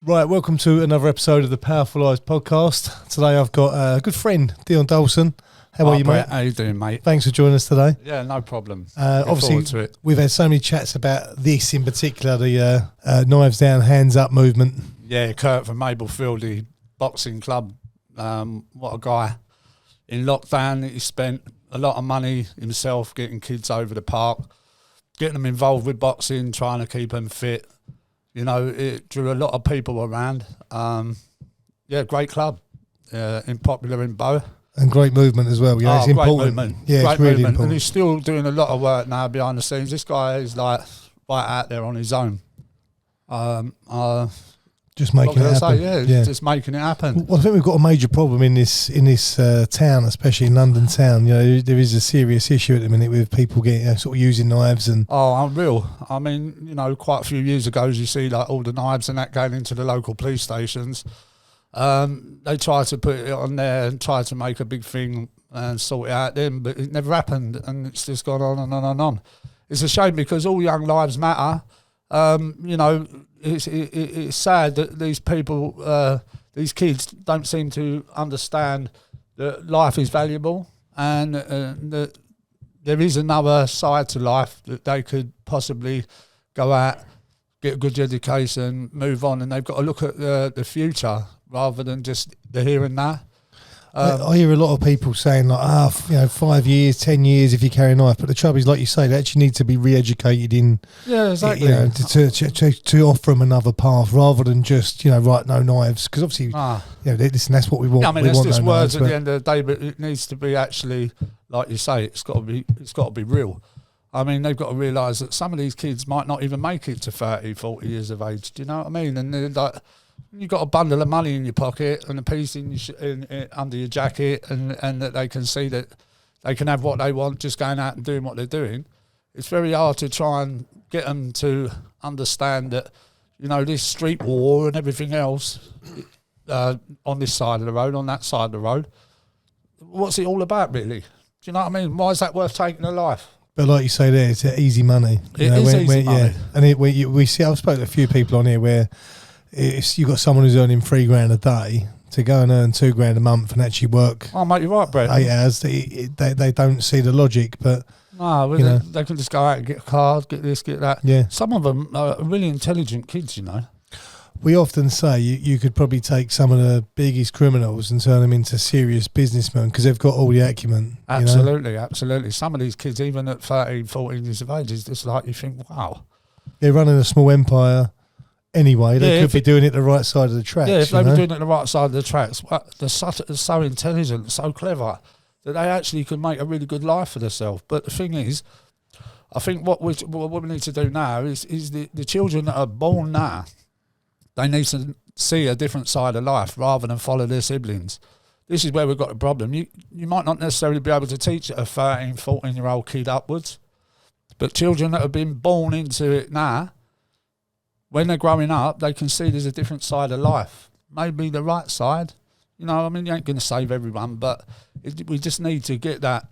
Right, welcome to another episode of the Powerful Eyes podcast. Today I've got a good friend, Dion Dulson. How are you, Brett, mate? how you doing, mate? Thanks for joining us today. Yeah, no problem. Obviously, we've had so many chats about this in particular, the knives down, hands up movement. Yeah, Kurt from Mableford, the boxing club. What a guy. In lockdown, he spent a lot of money himself getting kids over the park, getting them involved with boxing, trying to keep them fit. You know, it drew a lot of people around. Yeah, great club. Popular in Bow. And great movement as well. Yeah, it's important. Movement. Yeah, great it's really movement. important. And he's still doing a lot of work now behind the scenes. This guy is like right out there on his own. Just making it happen. Yeah, just making it happen. Well, I think we've got a major problem in this town, especially in London town. You know, there is a serious issue at the minute with people getting sort of using knives and. Oh, unreal! I mean, you know, quite a few years ago, you see like all the knives and that going into the local police stations. They tried to put it on there and try to make a big thing and sort it out then, but it never happened, and it's just gone on and on and on. It's a shame because all young lives matter. You know, it's sad that these people, these kids, don't seem to understand that life is valuable and that there is another side to life that they could possibly go out, get a good education, move on, and they've got to look at the future rather than just the here and now. I hear a lot of people saying like, 5 years, 10 years if you carry a knife. But the trouble is, like you say, they actually need to be re-educated in, yeah, exactly. You know, to offer them another path rather than just, you know, right, no knives. Because obviously, you know, that's what we want. Yeah, I mean, we it's want just no words knives, at the end of the day, but it needs to be actually, like you say, it's got to be real. I mean, they've got to realise that some of these kids might not even make it to 30, 40 years of age. Do you know what I mean? And they're like, you've got a bundle of money in your pocket and a piece in under your jacket, and that they can see that they can have what they want just going out and doing what they're doing. It's very hard to try and get them to understand that, you know, this street war and everything else on this side of the road, on that side of the road, what's it all about, really? Do you know what I mean? Why is that worth taking a life? But like you say there, it's easy money. It is easy money. Yeah. And we see, I've spoken to a few people on here where you've got someone who's earning $3,000 a day to go and earn $2,000 a month and actually work. Oh, mate, you're right, Brett. 8 hours. They don't see the logic, but no, they can just go out and get a car, get this, get that. Yeah. Some of them are really intelligent kids, you know. We often say you could probably take some of the biggest criminals and turn them into serious businessmen because they've got all the acumen. Absolutely, absolutely. Some of these kids, even at 13, 14 years of age, is just like you think, wow. They're running a small empire anyway. They could be doing it the right side of the tracks. Yeah, if they were doing it the right side of the tracks. They're so intelligent, so clever, that they actually could make a really good life for themselves. But the thing is, I think what we need to do now is the children that are born now, they need to see a different side of life rather than follow their siblings. This is where we've got a problem. You might not necessarily be able to teach a 13, 14-year-old kid upwards, but children that have been born into it now, when they're growing up, they can see there's a different side of life. Maybe the right side. You know, I mean, you ain't going to save everyone, but we just need to get the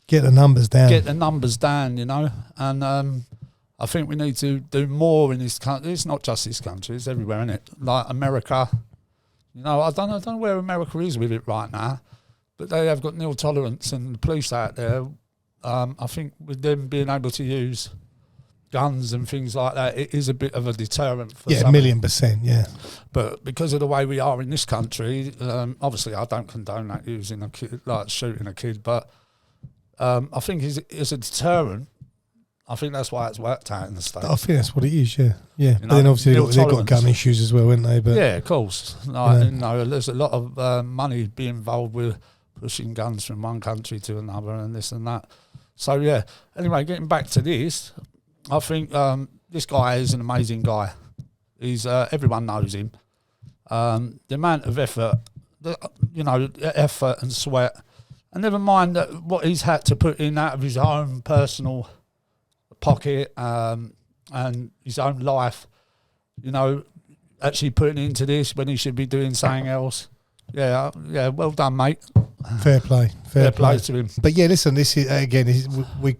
numbers down. Get the numbers down, you know, and I think we need to do more in this country. It's not just this country; it's everywhere, isn't it? Like America, you know. I don't know where America is with it right now, but they have got nil tolerance, and the police out there. I think with them being able to use guns and things like that, it is a bit of a deterrent for some. 1,000,000%, yeah. But because of the way we are in this country, obviously I don't condone that, using a kid, like shooting a kid, but I think it's a deterrent. I think that's why it's worked out in the States. I think that's what it is, yeah. Yeah, you know, but then obviously they've got gun issues as well, haven't they? But yeah, of course. You know, there's a lot of money being involved with pushing guns from one country to another and this and that. So, yeah. Anyway, getting back to this, I think this guy is an amazing guy. He's everyone knows him. The amount of effort, effort and sweat, and never mind that what he's had to put in out of his own personal pocket and his own life, you know, actually putting into this when he should be doing something else. Yeah, well done, mate. Fair play to him. But yeah, listen, this is again,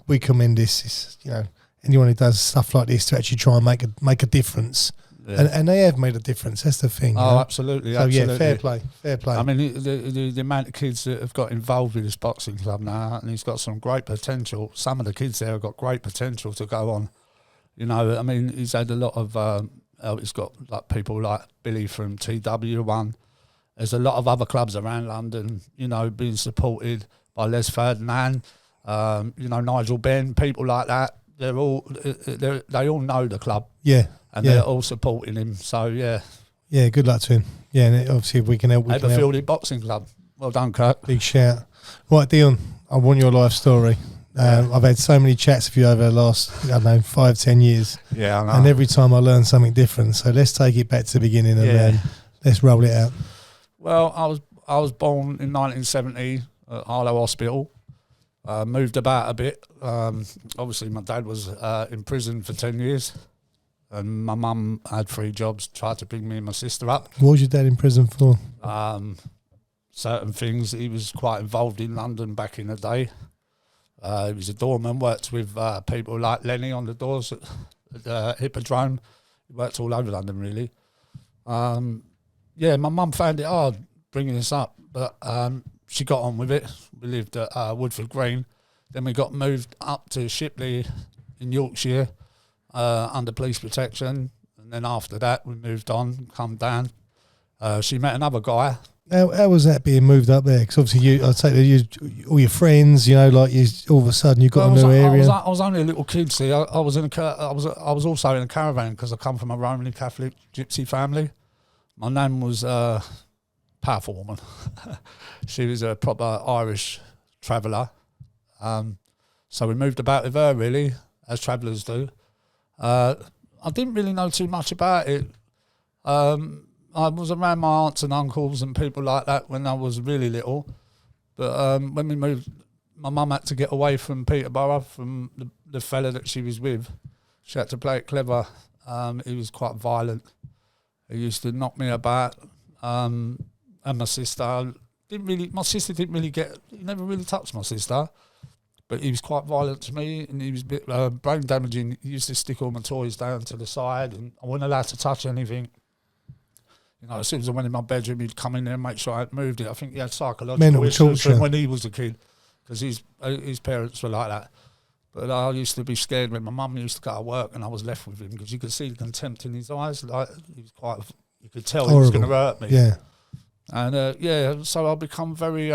we commend this. It's, you know, anyone who does stuff like this to actually try and make a difference And they have made a difference. That's the thing. Oh, absolutely. So absolutely. yeah, fair play, fair play. I mean, the amount of kids that have got involved with this boxing club now, and he's got some great potential. Some of the kids there have got great potential to go on. You know, I mean, he's had a lot of. He's got like people like Billy from TW1. There's a lot of other clubs around London, you know, being supported by Les Ferdinand, you know, Nigel Benn, people like that. They all know the club. Yeah. And they're all supporting him. So, yeah. Yeah, good luck to him. Yeah, and obviously if we can help, we can help. Aberfield Boxing Club. Well done, Kirk. Big shout. Right, Dion, I want your life story. I've had so many chats with you over the last, 5-10 years. Yeah, I know. And every time I learn something different. So let's take it back to the beginning and let's roll it out. Well, I was born in 1970 at Harlow Hospital. Moved about a bit. Obviously, my dad was in prison for 10 years. And my mum had 3 jobs, tried to bring me and my sister up. What was your dad in prison for? Certain things. He was quite involved in London back in the day. He was a doorman, worked with people like Lenny on the doors at the Hippodrome. He worked all over London, really. My mum found it hard bringing us up, but she got on with it. We lived at Woodford Green. Then we got moved up to Shipley in Yorkshire under police protection. And then after that, we moved on, come down. She met another guy. How was that being moved up there? Because obviously, I'd say all your friends, all of a sudden you got a new area. I was only a little kid. See, I was also in a caravan because I come from a Roman Catholic gypsy family. My nan was a powerful woman. She was a proper Irish traveller. So we moved about with her, really, as travellers do. I didn't really know too much about it. I was around my aunts and uncles and people like that when I was really little. But when we moved, my mum had to get away from Peterborough, from the fella that she was with. She had to play it clever. He was quite violent. He used to knock me about. And my sister didn't really he never really touched my sister. But he was quite violent to me, and he was a bit brain damaging. He used to stick all my toys down to the side, and I wasn't allowed to touch anything. As soon as I went in my bedroom, he'd come in there and make sure I hadn't moved it. I think he had psychological issues from when he was a kid, because his parents were like that. But I used to be scared when my mum used to go to work and I was left with him, because you could see the contempt in his eyes. Like, he was you could tell he was going to hurt me. Yeah. And so I become very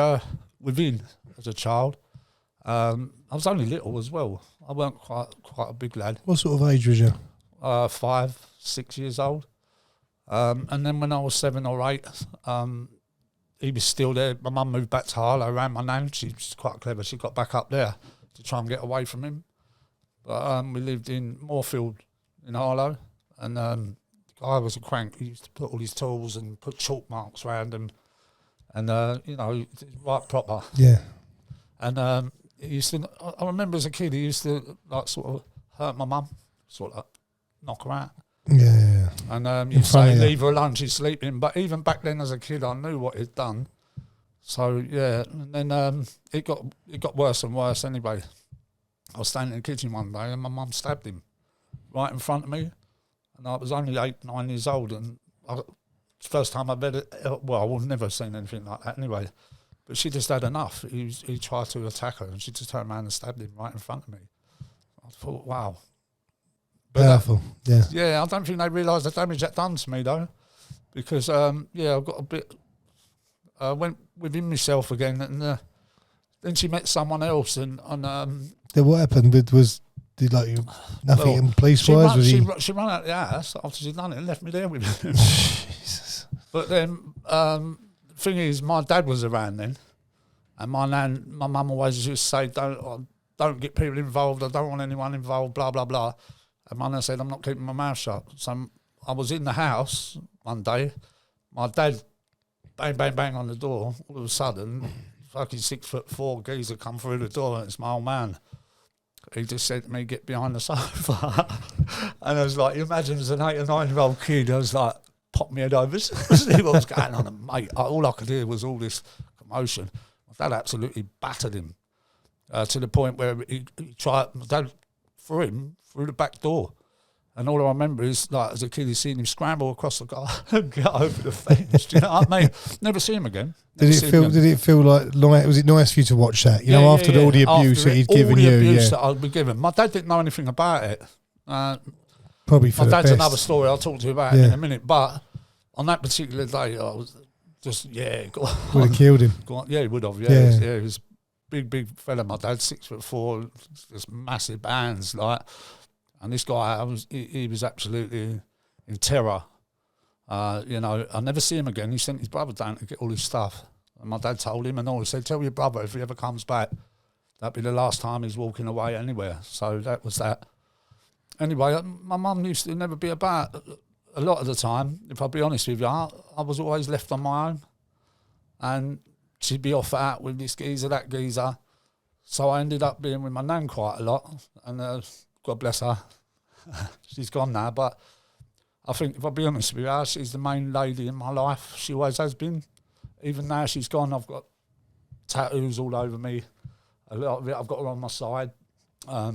within as a child. I was only little as well. I weren't quite a big lad. What sort of age was you? 5, 6 years old. And then when I was 7 or 8, he was still there. My mum moved back to Harlow around my nan. She was quite clever. She got back up there to try and get away from him. But we lived in Moorfield in Harlow, and the guy was a crank. He used to put all his tools and put chalk marks around him, and right proper. Yeah. And he used to. I remember as a kid, he used to sort of hurt my mum, sort of knock her out. Yeah. And you say leave her alone, she's sleeping. But even back then as a kid, I knew what he'd done. So yeah, and then it got worse and worse anyway. I was standing in the kitchen one day and my mum stabbed him right in front of me, and I was only 8, 9 years old, and first time I've ever, well, I've never seen anything like that anyway. But she just had enough. He tried to attack her, and she just turned around and stabbed him right in front of me. I thought, wow. But powerful, yeah. Yeah, I don't think they realised the damage that done to me though, because I got a bit. Went within myself again, and then she met someone else, and Then what happened? Did nothing in police wise? She ran out of the house after she'd done it and left me there with him. Jesus. But then the thing is, my dad was around then, and my mum always used to say, "Don't get people involved. I don't want anyone involved." Blah blah blah. And my nan said, "I'm not keeping my mouth shut." So I was in the house one day. My dad, bang, bang, bang on the door. All of a sudden, fucking 6'4" geezer come through the door, and it's my old man. He just said to me, "Get behind the sofa." And I was like, you imagine as an 8 or 9-year-old kid, I was like, pop my head over, see what was going on. And mate, all I could hear was all this commotion. My dad absolutely battered him to the point where he tried, my dad threw him through the back door. And all I remember is, like, as a kid, seeing him scramble across the car and get over the fence. Do you know what I mean? Never see him again. Did it feel like was it nice for you to watch that? You know, after all the abuse that he'd given you, all the abuse that I'd been given. My dad didn't know anything about it. Probably for my the dad's best. another story I'll talk to you about in a minute. But on that particular day, I was just would have killed him. Yeah, he would have. Yeah, he was a big fella. My dad, 6'4", just massive hands, like. And this guy, he was absolutely in terror. You know, I never see him again. He sent his brother down to get all his stuff. And my dad told him, and all, he said, tell your brother if he ever comes back, that'd be the last time he's walking away anywhere. So that was that. Anyway, my mum used to never be about a lot of the time, if I'll be honest with you. I was always left on my own. And she'd be off out with this geezer, that geezer. So I ended up being with my nan quite a lot. And God bless her. She's gone now, but I think, if I'll be honest with you, she's the main lady in my life. She always has been. Even now she's gone, I've got tattoos all over me. A lot of it, I've got her on my side. I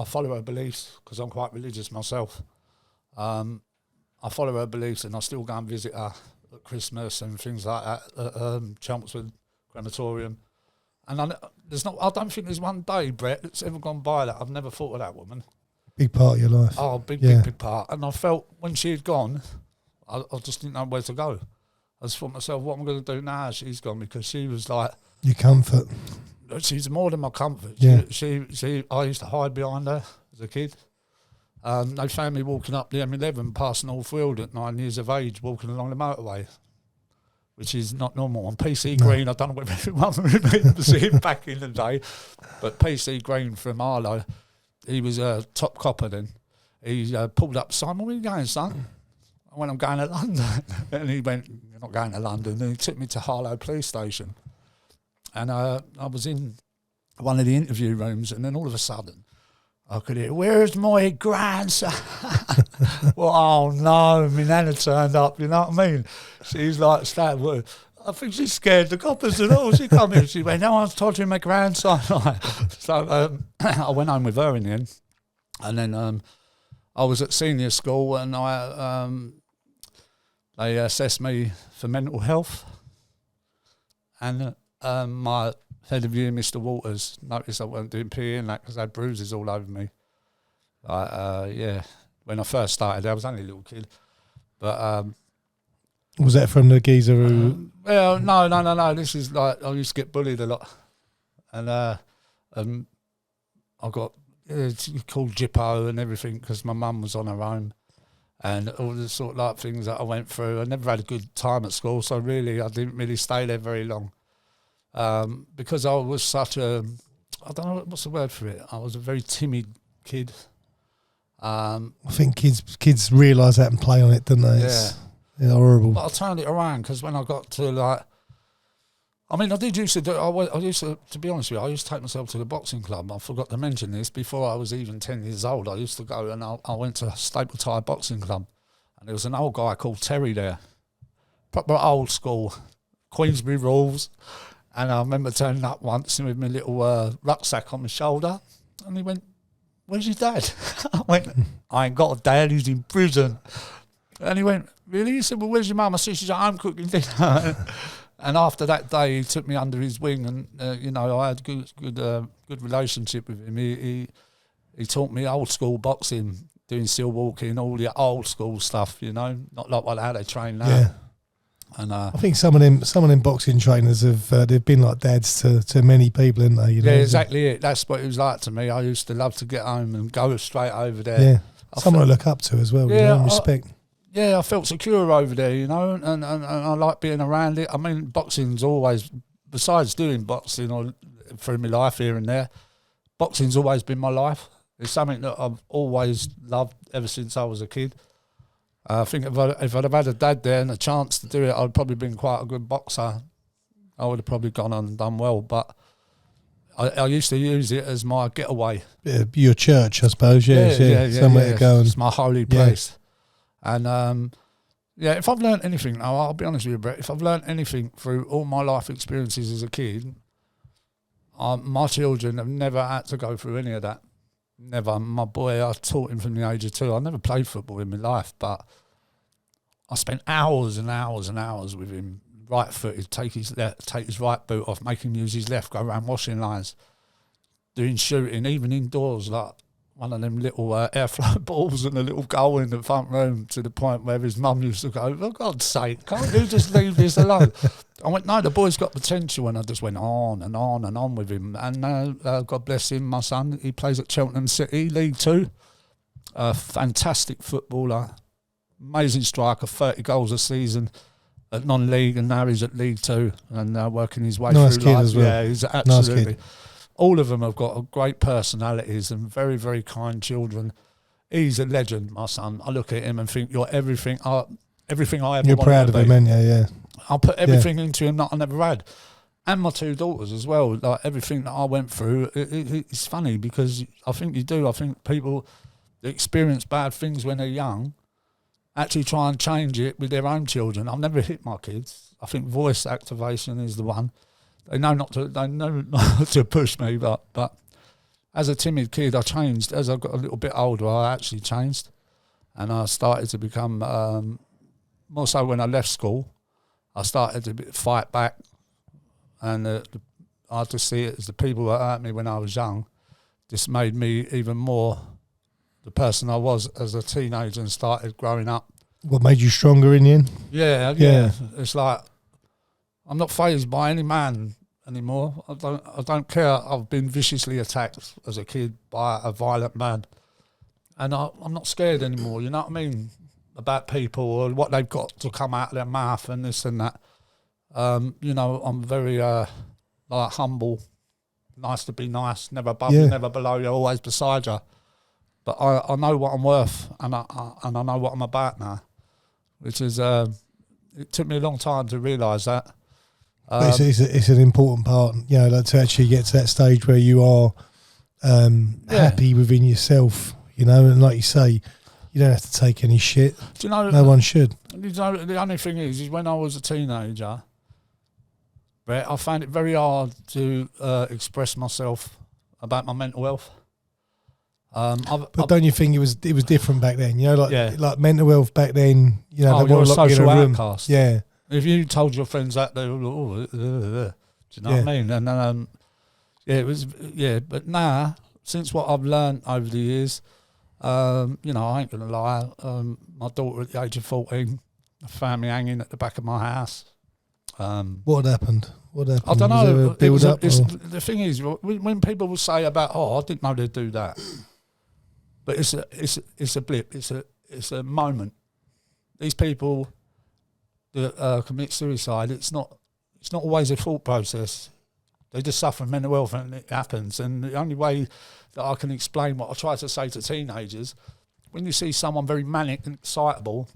follow her beliefs because I'm quite religious myself. I follow her beliefs and I still go and visit her at Christmas and things like that at Chelmsford Crematorium. And I don't think there's one day, Brett, that's ever gone by that I've never thought of that woman. Big part of your life. Oh, big part. And I felt when she had gone, I just didn't know where to go. I just thought to myself, what am I going to do now she's gone? Because she was like... Your comfort. She's more than my comfort. Yeah. I used to hide behind her as a kid. They found me walking up the M11 past Northfield at 9 years of age, walking along the motorway, which is not normal. On PC Green, I don't know whether everyone remembers him back in the day, but PC Green from Arlo, he was a top copper then. He pulled up, Simon, where are you going, son? I went, I'm going to London. And he went, you're not going to London. And he took me to Harlow Police Station. And I was in one of the interview rooms, and then all of a sudden, I could hear, where's my grandson? Well, oh no, my nana turned up, you know what I mean? She's like, I think she's scared the coppers and all. She come in, she went, no one's touching my grandson. So I went home with her in the end. And then I was at senior school and they assessed me for mental health. And my head of year, Mr. Waters, noticed I wasn't doing PE and that because I had bruises all over me. When I first started, I was only a little kid. But was that from the geezer who... well, no. This is like, I used to get bullied a lot. And I got called Jippo and everything because my mum was on her own. And all the sort of like things that I went through. I never had a good time at school, so really I didn't really stay there very long. Because I was such a, I don't know, what's the word for it? I was a very timid kid. I think kids realise that and play on it, don't they? It's horrible. But I turned it around because when I got to like, I mean, I used to, to be honest with you, I used to take myself to the boxing club. I forgot to mention this. Before I was even 10 years old, I used to go and I went to Staple Tire Boxing Club. And there was an old guy called Terry there. Proper old school, Queensbury rules. And I remember turning up once with my little rucksack on my shoulder. And he went, where's your dad? I went, I ain't got a dad, he's in prison. And he went, really? He said, well, where's your mum? I said, she's at home cooking dinner. And after that day, he took me under his wing, and I had good relationship with him. He taught me old school boxing, doing seal walking, all the old school stuff. Not like how they train now. Yeah. And I think some of them boxing trainers they've been like dads to many people, haven't they? Yeah, exactly it. That's what it was like to me. I used to love to get home and go straight over there. Yeah, someone to look up to as well. Yeah, respect. I felt secure over there, and I like being around it. I mean, boxing's always, besides doing boxing or through my life here and there, boxing's always been my life. It's something that I've always loved ever since I was a kid. I think if I'd have had a dad there and a chance to do it, I'd probably been quite a good boxer. I would have probably gone on and done well, but I used to use it as my getaway. Yeah, your church, I suppose. Yeah, somewhere to go. It's my holy place. And if I've learned anything, now I'll be honest with you, Brett, if I've learned anything through all my life experiences as a kid, my children have never had to go through any of that. Never. My boy, I taught him from the age of 2. I never played football in my life, but I spent hours and hours and hours with him, right-footed, take his right boot off, make him use his left, go around washing lines, doing shooting, even indoors, like one of them little airflow balls and a little goal in the front room, to the point where his mum used to go, for God's sake, can't you just leave this alone? I went, no, the boy's got potential, and I just went on and on and on with him. And God bless him, my son, he plays at Cheltenham City, League 2, a fantastic footballer, amazing striker, 30 goals a season at non-league, and now he's at League 2 and working his way Nice through kid life. as well. Yeah, he's absolutely. Nice kid. All of them have got great personalities and very, very kind children. He's a legend, my son. I look at him and think, you're everything I ever You're wanted proud to of be. him, aren't you? Yeah. I put everything into him that I never had. And my 2 daughters as well. Like, everything that I went through, it's funny because I think you do. I think people that experience bad things when they're young actually try and change it with their own children. I've never hit my kids. I think voice activation is the one. They know not to push me, but as a timid kid, I changed. As I got a little bit older, I actually changed, and I started to become more so when I left school. I started to fight back, and I just see it as the people that hurt me when I was young just made me even more the person I was as a teenager and started growing up. What made you stronger in the end? Yeah. It's like, I'm not fazed by any man anymore. I don't care. I've been viciously attacked as a kid by a violent man, and I'm not scared anymore. You know what I mean? About people or what they've got to come out of their mouth and this and that. You know, I'm very like humble, nice to be nice, never above you, never below you, always beside you. But I know what I'm worth, and I know what I'm about now, which is it took me a long time to realise that. But it's an important part, you know, like to actually get to that stage where you are happy within yourself, you know, and like you say, you don't have to take any shit. Do you know? No one should. You know, the only thing is when I was a teenager, Brett, I found it very hard to express myself about my mental health. But don't you think it was different back then? You know, like mental health back then. You know, they you're were a locked in social a room. outcast. Yeah. If you told your friends that, they were like, do you know what I mean? And it was. But now, since what I've learned over the years, you know, I ain't gonna lie. My daughter at the age of 14, found me hanging at the back of my house. What happened? I don't know. The thing is, when people will say about, I didn't know they'd do that, but it's a blip. It's a moment. These people that commit suicide, it's not always a thought process. They just suffer mental health, and it happens. And the only way that I can explain what I try to say to teenagers, when you see someone very manic and excitable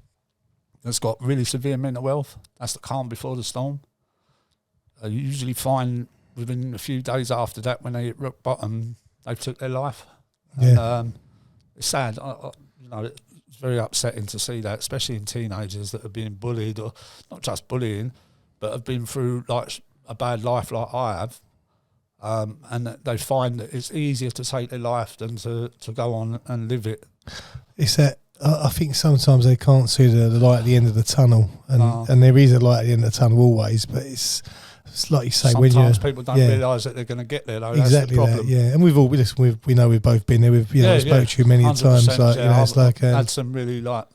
that's got really severe mental health, that's the calm before the storm. You usually find within a few days after that, when they hit rock bottom, they took their life. Yeah. And, it's sad. You know, it's very upsetting to see that, especially in teenagers that are being bullied, or not just bullying, but have been through like a bad life like I have. And that they find that it's easier to take their life than to go on and live it. It's that I think sometimes they can't see the light at the end of the tunnel, and there is a light at the end of the tunnel always, but it's like you say, sometimes people don't realise that they're going to get there though. Exactly. That's the problem. And we've all we know we've both been there. We've spoke to you many times. Like you know, it's like had some really like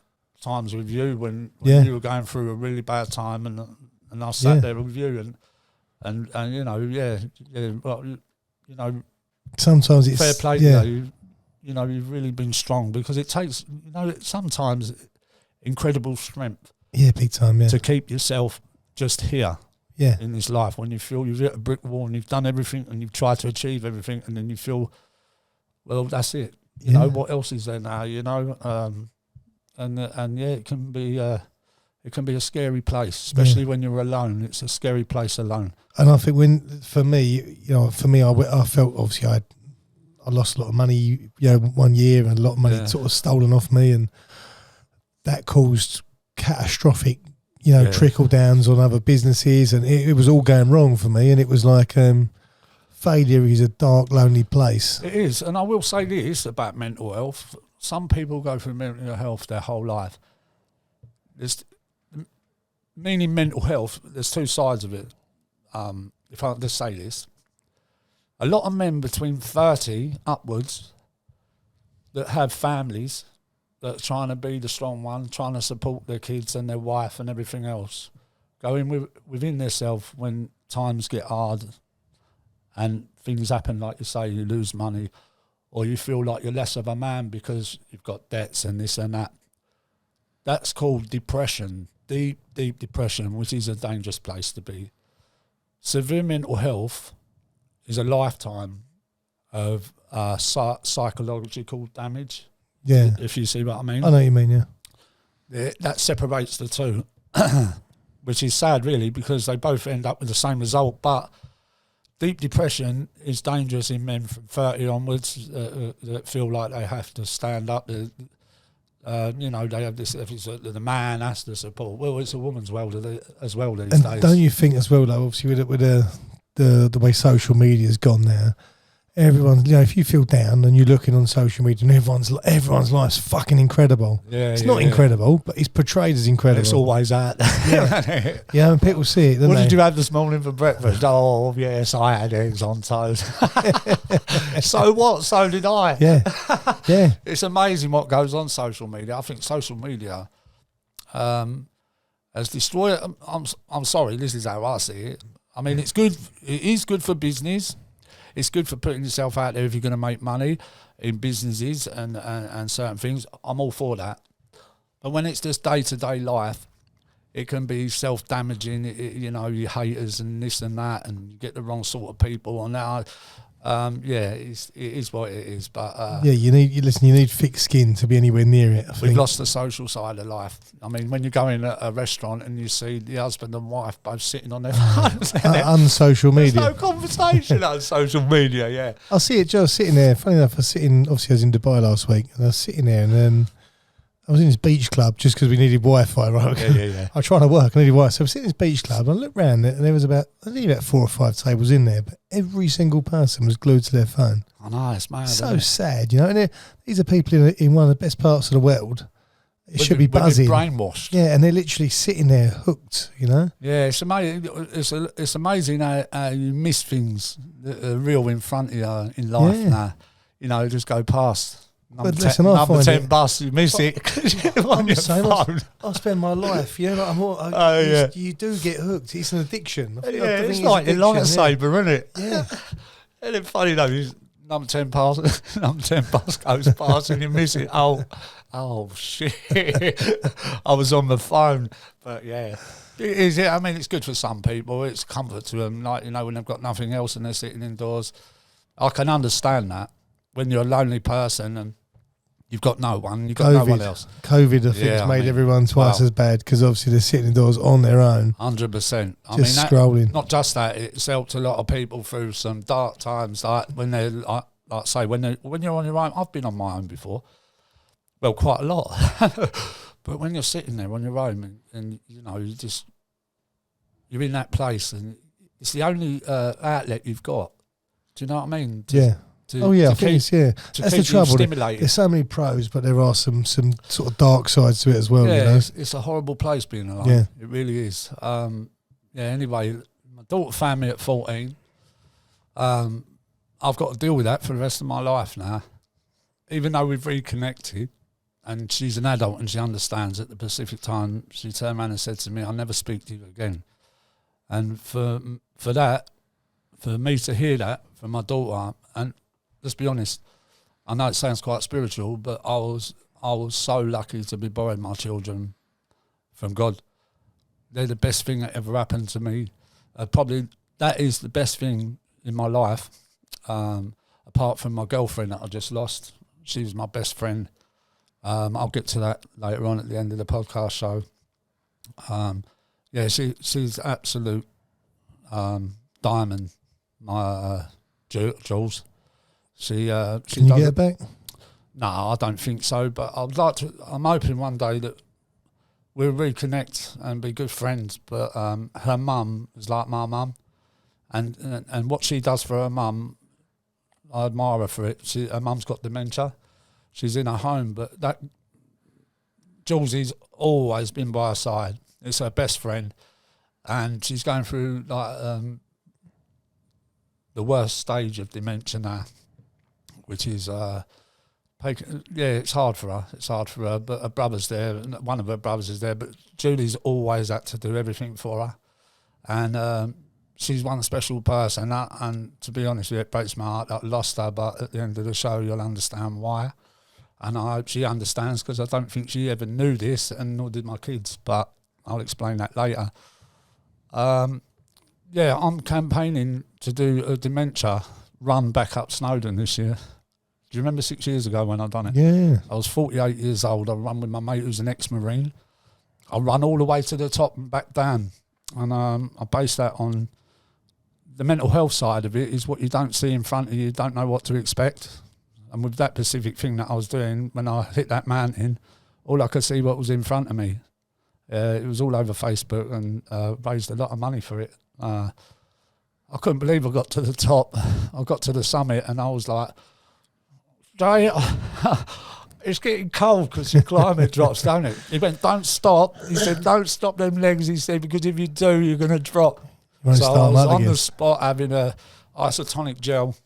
times with you when you were going through a really bad time, and I sat there with you and you know well, you know, sometimes it's fair play. You know, you've really been strong, because it takes, you know, sometimes incredible strength. Yeah, big time. Yeah, to keep yourself just here. Yeah. In this life, when you feel you've hit a brick wall and you've done everything and you've tried to achieve everything, and then you feel, well, that's it. You know, what else is there now? You know, it can be a scary place, especially when you're alone. It's a scary place alone. And I think for me, I felt obviously I lost a lot of money, you know, 1 year, and a lot of money sort of stolen off me, and that caused catastrophic, you know, trickle downs on other businesses, and it was all going wrong for me. And it was like, failure is a dark, lonely place. It is, and I will say this about mental health. Some people go through mental health their whole life. Meaning mental health, there's two sides of it. If I just say this, a lot of men between 30 upwards that have families that are trying to be the strong one, trying to support their kids and their wife and everything else, go in within themselves when times get hard and things happen, like you say, you lose money or you feel like you're less of a man because you've got debts and this and that. That's called depression, deep depression, which is a dangerous place to be. Severe mental health is a lifetime of psychological damage. Yeah. If you see what I mean. I know what you mean, yeah. That separates the two, which is sad, really, because they both end up with the same result. But deep depression is dangerous in men from 30 onwards that feel like they have to stand up. They have this, the man has to support. Well, it's a woman's world as well these days. Don't you think as well, though, obviously with the way social media's gone now, everyone's, if you feel down and you're looking on social media and everyone's life's fucking incredible. Yeah, it's not incredible, but it's portrayed as incredible. It's always that. Yeah, and people see it, don't What they? did you have this morning for breakfast? Oh, yes, I had eggs on toast. So what? So did I. Yeah. It's amazing what goes on social media. I think social media has destroyed. I'm sorry, this is how I see it. I mean, it's good. It is good for business. It's good for putting yourself out there if you're going to make money in businesses and certain things. I'm all for that. But when it's just day-to-day life, it can be self-damaging, your haters and this and that, and you get the wrong sort of people on that. It is what it is. But you need thick skin to be anywhere near it. We've lost the social side of life. I mean, when you go in a restaurant and you see the husband and wife both sitting on their phones, on social media. There's no conversation on social media. Yeah, I see it. Joe sitting there. Funny enough, obviously I was in Dubai last week, and I was sitting there, and then I was in this beach club just because we needed Wi-Fi, right? Yeah. I was trying to work, I needed Wi-Fi. So I was sitting in this beach club, and I looked around, and there was about 4 or 5 tables in there, but every single person was glued to their phone. I know, it's mad. So sad, And these are people in one of the best parts of the world. It should be buzzing. Brainwashed. Yeah, and they're literally sitting there hooked, Yeah, it's amazing. It's amazing how you miss things that are real in front of you in life now. Just go past. Number 10 bus, you miss it. I'm the same. I spend my life, you do get hooked. It's an addiction. It's like your lightsaber, isn't it? Yeah. And it's funny though, number 10 bus goes past and you miss it. Oh shit! I was on the phone, but yeah. It is. I mean, it's good for some people. It's comfort to them, when they've got nothing else and they're sitting indoors. I can understand that when you're a lonely person and you've got no one, you've got no one else. COVID, I think, has made everyone twice as bad because obviously they're sitting indoors on their own. 100%. Scrolling. Not just that, it's helped a lot of people through some dark times, like when they're, when you're on your own. I've been on my own before. Well, quite a lot. But when you're sitting there on your own and you're in that place and it's the only outlet you've got. Do you know what I mean? I think that's the trouble. There's so many pros, but there are some sort of dark sides to it as well. Yeah, it's a horrible place being alone. Yeah. It really is. Anyway, my daughter found me at 14. I've got to deal with that for the rest of my life now. Even though we've reconnected and she's an adult and she understands at the Pacific time, she turned around and said to me, I'll never speak to you again. And for that, for me to hear that from my daughter, and let's be honest, I know it sounds quite spiritual, but I was so lucky to be borrowing my children from God. They're the best thing that ever happened to me. Probably that is the best thing in my life, apart from my girlfriend that I just lost. She was my best friend. I'll get to that later on at the end of the podcast show. She's absolute diamond, my Jules. Can you get it back? No, I don't think so. But I'd like to. I'm hoping one day that we'll reconnect and be good friends. But her mum is like my mum, And what she does for her mum, I admire her for it. Her mum's got dementia. She's in her home, but that Julesie's always been by her side. It's her best friend, and she's going through like the worst stage of dementia now, which is it's hard for her. It's hard for her, but her brother's there. One of her brothers is there, but Julie's always had to do everything for her, and she's one special person. And to be honest with you, it breaks my heart that I lost her. But at the end of the show, you'll understand why. And I hope she understands, because I don't think she ever knew this, and nor did my kids. But I'll explain that later. I'm campaigning to do a dementia run back up Snowdon this year. Do you remember 6 years ago when I done it? Yeah. I was 48 years old. I run with my mate who's an ex-Marine. I run all the way to the top and back down. And I base that on the mental health side of it. Is what you don't see in front of you, don't know what to expect. And with that specific thing that I was doing, when I hit that mountain, all I could see what was in front of me. It was all over Facebook, and raised a lot of money for it. I couldn't believe I got to the top. I got to the summit, and I was like, Jay, it's getting cold because the climate drops, don't it? He went, don't stop. He said, don't stop them legs. He said, because if you do, you're going to drop. So I was on the spot having a isotonic gel,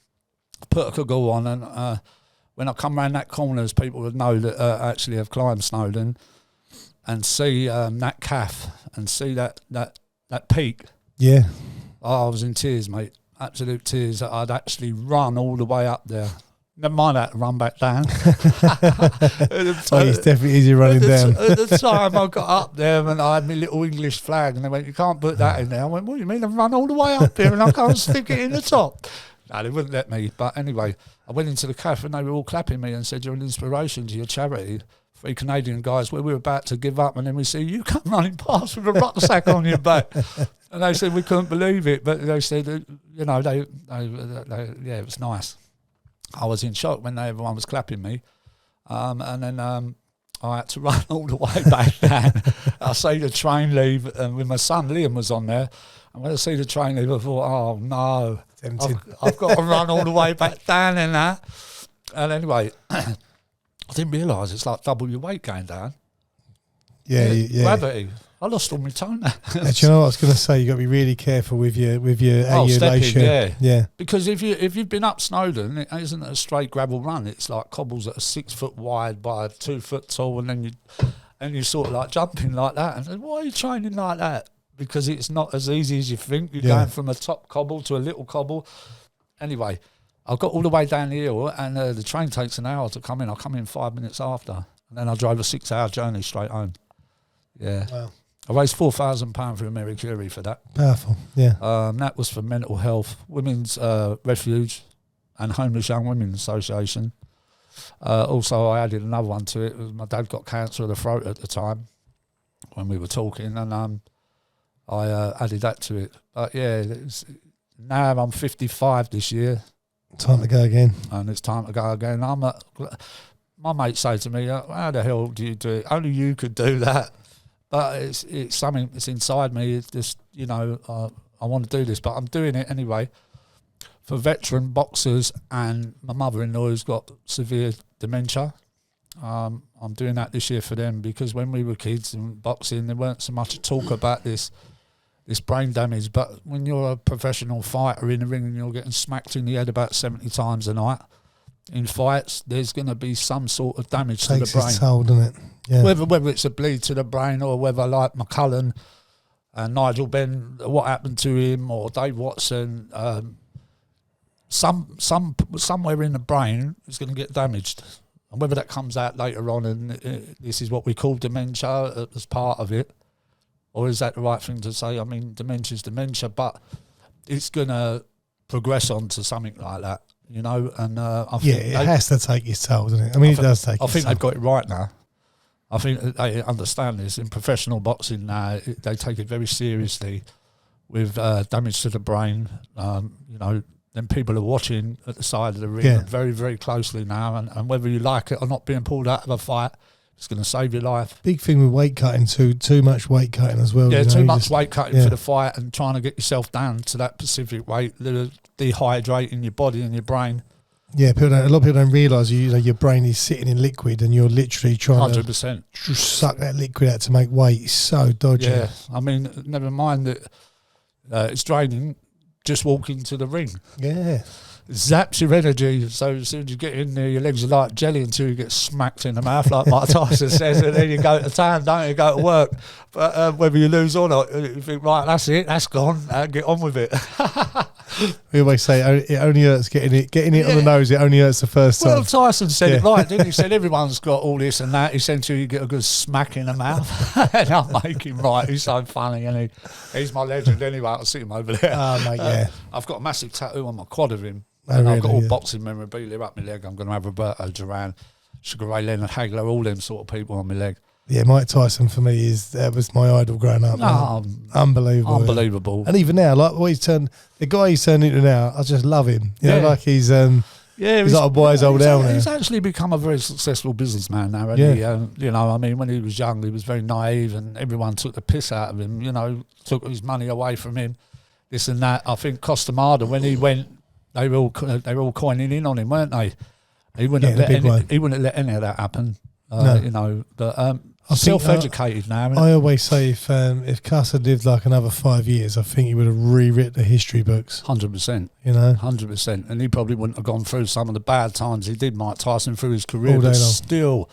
put a goggle on, and when I come round that corner, people would know that I actually have climbed Snowdon, and see that calf and see that peak. Yeah. Oh, I was in tears, mate. Absolute tears. I'd actually run all the way up there. Never mind that, run back down. It's definitely easy running down. At the time I got up there and I had my little English flag, and they went, you can't put that in there. I went, what do you mean? I've run all the way up here and I can't stick it in the top. No, they wouldn't let me. But anyway, I went into the cafe and they were all clapping me and said, you're an inspiration to your charity. 3 Canadian guys where we were about to give up, and then we see you come running past with a rucksack on your back. And they said we couldn't believe it, but they said, you know, they it was nice. I was in shock when everyone was clapping me, and then I had to run all the way back down. I see the train leave, and with my son Liam was on there, and when I see the train leave, I thought, oh no, I've got to run all the way back down in that. And anyway, I didn't realise it's like double your weight going down. Yeah. Gravity. I lost all my tone now. Do you know what I was going to say? You got to be really careful with your elation. Yeah. Because if you've been up Snowdon, it isn't a straight gravel run. It's like cobbles that are 6 foot wide by 2 foot tall, and then you sort of like jumping like that. And then, why are you training like that? Because it's not as easy as you think. You're going from a top cobble to a little cobble. Anyway, I got all the way down the hill, and the train takes an hour to come in. I come in 5 minutes after, and then I drove a 6-hour journey straight home. Yeah. Wow. I raised £4,000 for Mary Curie for that. Powerful, yeah. That was for mental health, Women's Refuge and Homeless Young Women's Association. Also, I added another one to it. My dad got cancer of the throat at the time when we were talking, and I added that to it. But yeah, now I'm 55 this year. Time to go again. And it's time to go again. My mates say to me, how the hell do you do it? Only you could do that. But it's something that's inside me. It's just, you know, I want to do this, but I'm doing it anyway for veteran boxers and my mother-in-law who's got severe dementia. I'm doing that this year for them, because when we were kids in boxing, there weren't so much talk about this brain damage. But when you're a professional fighter in the ring and you're getting smacked in the head about 70 times a night in fights, there's going to be some sort of damage to the brain. Takes its toll, doesn't it? Yeah. Whether it's a bleed to the brain, or whether like McCullen and Nigel Benn, what happened to him, or Dave Watson, somewhere in the brain is going to get damaged. And whether that comes out later on, and this is what we call dementia as part of it, or is that the right thing to say? I mean, dementia is dementia, but it's going to progress on to something like that, you know. And I think it has to take its toll, doesn't it? I mean, it does take its toll. I think they've got it right now. I think they understand this. In professional boxing now, they take it very seriously with damage to the brain. You know, then people are watching at the side of the ring very, very closely now. And whether you like it or not, being pulled out of a fight, It's going to save your life. Big thing with weight cutting too much weight cutting as well. Yeah, you know, too much weight cutting yeah. for the fight and trying to get yourself down to that specific weight, dehydrating your body and your brain. Yeah, a lot of people don't realise you know your brain is sitting in liquid and you're literally trying 100%. to suck that liquid out to make weight. It's so dodgy. Yeah, I mean, never mind that it's draining. Just walking to the ring. Yeah. Zaps your energy, so as soon as you get in there, your legs are like jelly until you get smacked in the mouth, like Mike Tyson says, and then you go to town, don't you? Go to work. But whether you lose or not, you think, right, that's it, that's gone, get on with it. We always say it only hurts getting it on the nose. It only hurts the first time. Well, Tyson said it right, didn't he? He said everyone's got all this and that. He said until you get a good smack in the mouth. And I'm making right. He's so funny, and he's my legend anyway. I see him over there. Oh, mate, yeah. I've got a massive tattoo on my quad of him. Oh, And really, I've got all yeah. boxing memorabilia up my leg. I'm going to have Roberto Duran, Sugar Ray Leonard, Hagler, all them sort of people on my leg. Yeah, Mike Tyson for me that was my idol growing up. Unbelievable. Unbelievable. Yeah. And even now, like what the guy he's turned into now, I just love him. You know, like he's like a wise old owl now. He's actually become a very successful businessman now, hasn't he? You know, I mean, when he was young, he was very naive and everyone took the piss out of him, you know, took his money away from him, this and that. I think Costamada, when he went, they were all coining in on him, weren't they? He wouldn't have let any of that happen. No. You know, but self-educated now. I always say if Cuss had lived like another 5 years, I think he would have rewritten the history books. 100%. You know, 100%. And he probably wouldn't have gone through some of the bad times he did, Mike Tyson, through his career. All day But long. still,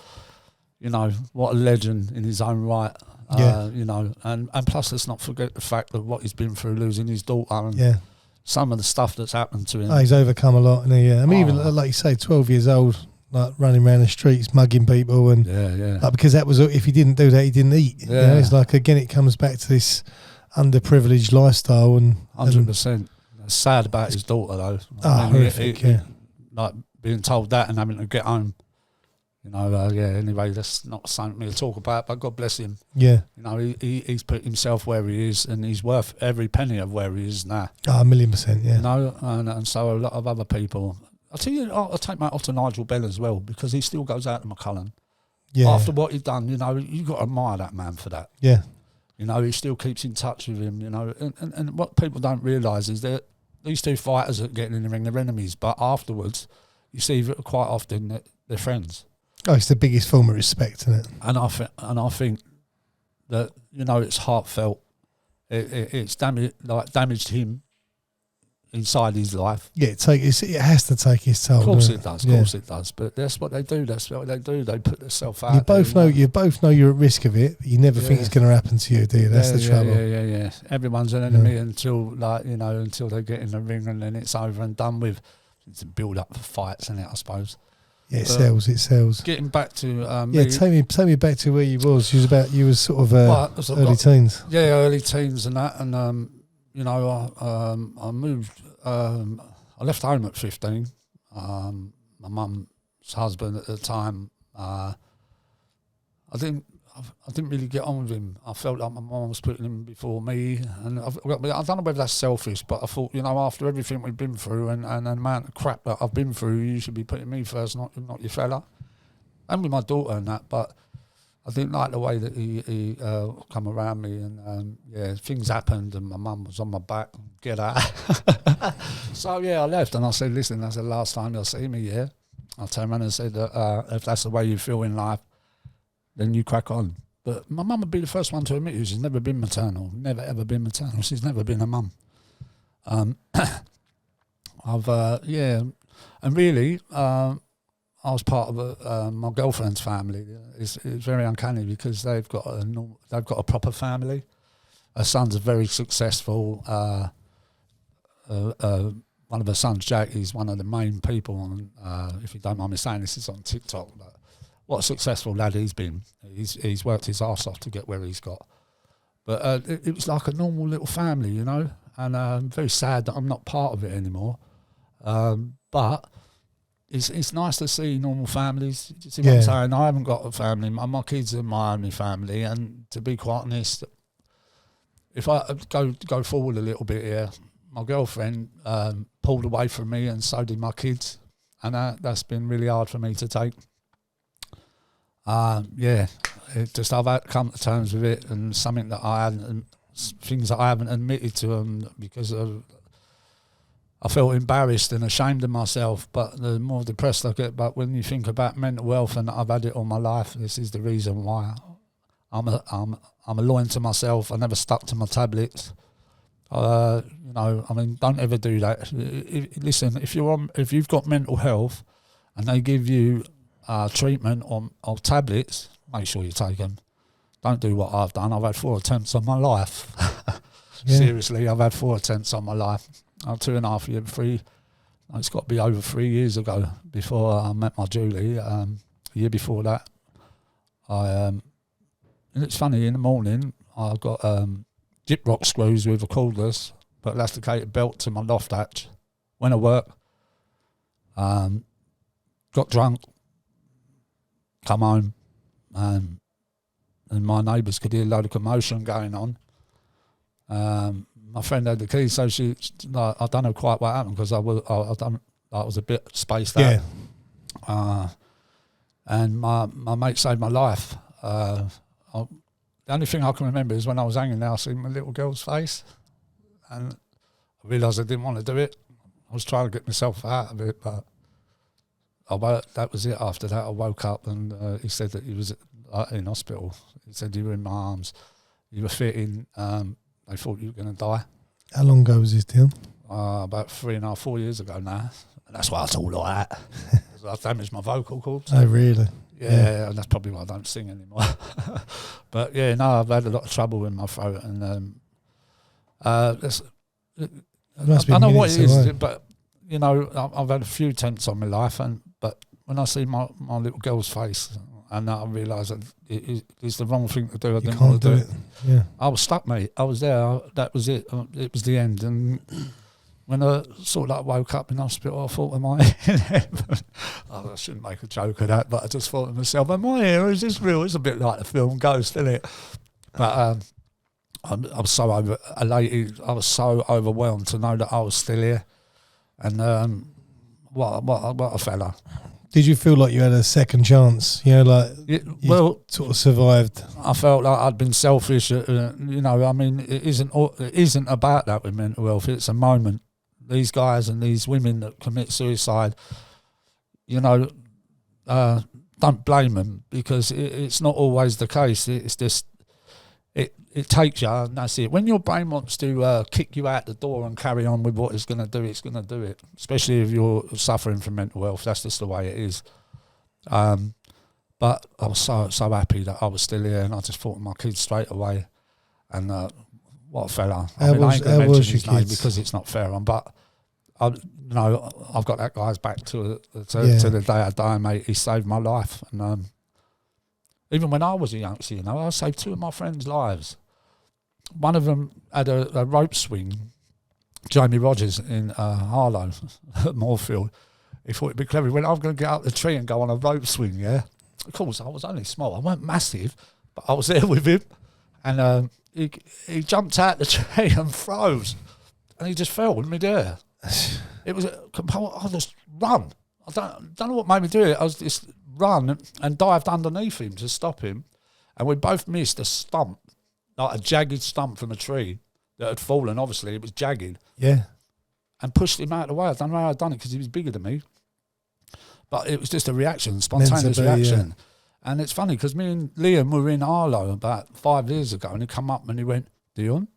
you know, what a legend in his own right. You know, and plus let's not forget the fact of what he's been through, losing his daughter and some of the stuff that's happened to him. Oh, he's overcome a lot. And I mean, even like you say, 12 years old, like running around the streets, mugging people, and like, because that was, if he didn't do that, he didn't eat. You know, it's like, again, it comes back to this underprivileged lifestyle. And 100%. It's sad about his daughter though. Horrific, like being told that and having to get home. You know, anyway, that's not something for me to talk about, but God bless him. Yeah. You know, he's put himself where he is, and he's worth every penny of where he is now. 1,000,000%, yeah. You know, and so a lot of other people. I'll tell you, I'll take my off to Nigel Bell as well, because he still goes out to McCullen. Yeah. After what he'd done, you know, you've got to admire that man for that. Yeah. You know, he still keeps in touch with him, you know, and what people don't realise is that these two fighters are getting in the ring, they're enemies, but afterwards, you see quite often that they're friends. Oh, it's the biggest form of respect, isn't it? And I think that, you know, it's heartfelt. It's damaged him inside his life. Yeah, it has to take its toll. Of course it does. Of course it does. But that's what they do. That's what they do. They put themselves out. You both know you're at risk of it, but you never think it's going to happen to you, do you? That's the trouble. Yeah. Everyone's an enemy until they get in the ring, and then it's over and done with. It's a build up for fights, isn't it, I suppose. Yeah, it sells. Getting back to take me back to where you was. You was sort of early teens. Yeah, early teens and that, and you know, I moved. I left home at 15. My mum's husband at the time. I didn't really get on with him. I felt like my mum was putting him before me, and I don't know whether that's selfish, but I thought, you know, after everything we've been through and the amount of crap that I've been through, you should be putting me first, not your fella. And with my daughter and that, but I didn't like the way that he come around me, and things happened, and my mum was on my back, get out. So I left, and I said, listen, that's the last time you'll see me. I turned around and said that if that's the way you feel in life, then you crack on. But my mum would be the first one to admit it. She's never been maternal, never ever been maternal. She's never been a mum. And really, I was part of my girlfriend's family. It's very uncanny because they've got a proper family. Her son's a very successful. One of her sons, Jack, is one of the main people on. If you don't mind me saying this, is on TikTok. But what a successful lad he's been. He's worked his arse off to get where he's got. But it was like a normal little family, you know. And I'm very sad that I'm not part of it anymore. But it's nice to see normal families. You see what I'm saying? I haven't got a family. My kids are my only family. And to be quite honest, if I go forward a little bit here, my girlfriend pulled away from me, and so did my kids. And that's been really hard for me to take. Yeah, it just I've had to come to terms with it, and something that I hadn't, things that I haven't admitted to them because I felt embarrassed and ashamed of myself. But the more depressed I get, but when you think about mental health, and I've had it all my life, this is the reason why I'm a loyal to myself. I never stuck to my tablets. You know, I mean, don't ever do that. Listen, if you've got mental health, and they give you treatment or tablets, make sure you take them. Don't do what I've done. I've had 4 attempts on my life. Yeah. Seriously, I've had 4 attempts on my life. 2.5 years, 3. It's got to be over 3 years ago before I met my Julie. A year before that, and it's funny. In the morning, I got gyprock screws with a cordless but elasticated belt to my loft hatch. Went to work. Got drunk. Come home, and my neighbours could hear a load of commotion going on. My friend had the key, so I don't know quite what happened because I was a bit spaced out. Yeah. And my mate saved my life. The only thing I can remember is when I was hanging there, I seen my little girl's face, and I realised I didn't want to do it. I was trying to get myself out of it, but that was it. After that, I woke up and he said that he was in hospital. He said, "You were in my arms. You were fitting. They thought you were going to die." How long ago was this, Dion? About 3.5, 4 years ago now. And that's why I talk like that. I damaged my vocal cords. Oh, really? Yeah, and that's probably why I don't sing anymore. But yeah, no, I've had a lot of trouble in my throat, and I don't know what it is, but you know, I've had a few attempts on my life, but when I see my little girl's face, and I realise that it's the wrong thing to do. I didn't want to do it. Yeah, I was stuck, mate. I was there. That was it. It was the end. And when I sort of like woke up in hospital, I thought, am I in heaven? I shouldn't make a joke of that, but I just thought to myself, am I here? Is this real? It's a bit like the film Ghost, isn't it? But I was so elated. I was so overwhelmed to know that I was still here. And what a fella. Did you feel like you had a second chance? You know, like you sort of survived. I felt like I'd been selfish. You know, I mean, it isn't about that with mental health. It's a moment. These guys and these women that commit suicide, you know, don't blame them, because it's not always the case. It's just it takes you, and that's it. When your brain wants to kick you out the door and carry on with what it's going to do it. Especially if you're suffering from mental health, that's just the way it is. But I was so happy that I was still here, and I just thought of my kids straight away. And what a fella! I ain't going to mention his name because it's not fair on. But you know, I've got that guy's back to the day I die, mate. He saved my life, and even when I was a youngster, you know, I saved 2 of my friends' lives. One of them had a rope swing, Jamie Rogers in Harlow at Moorfield. He thought it'd be clever. He went, I'm going to get up the tree and go on a rope swing, yeah? Of course, I was only small. I weren't massive, but I was there with him. And he jumped out the tree and froze. And he just fell in midair. It was I just run. I don't know what made me do it. I was just run and dived underneath him to stop him. And we both missed a stump, like a jagged stump from a tree that had fallen. Obviously, it was jagged. Yeah. And pushed him out of the way. I don't know how I'd done it because he was bigger than me. But it was just a reaction, spontaneous reaction. Yeah. And it's funny because me and Liam were in Arlo about 5 years ago, and he come up and he went, Dion,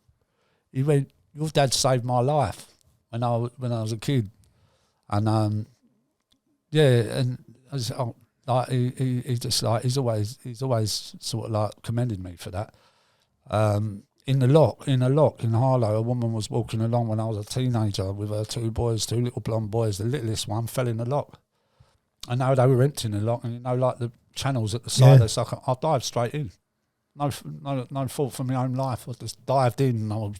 he went, your dad saved my life when I was a kid. And and I was, like he just like he's always sort of like commended me for that. In a lock in Harlow, a woman was walking along when I was a teenager with her 2 boys, 2 little blonde boys. The littlest one fell in the lock. I know they were emptying the lock, and you know, like the channels at the side, I dived straight in. No fault for my own life. I just dived in, and I was.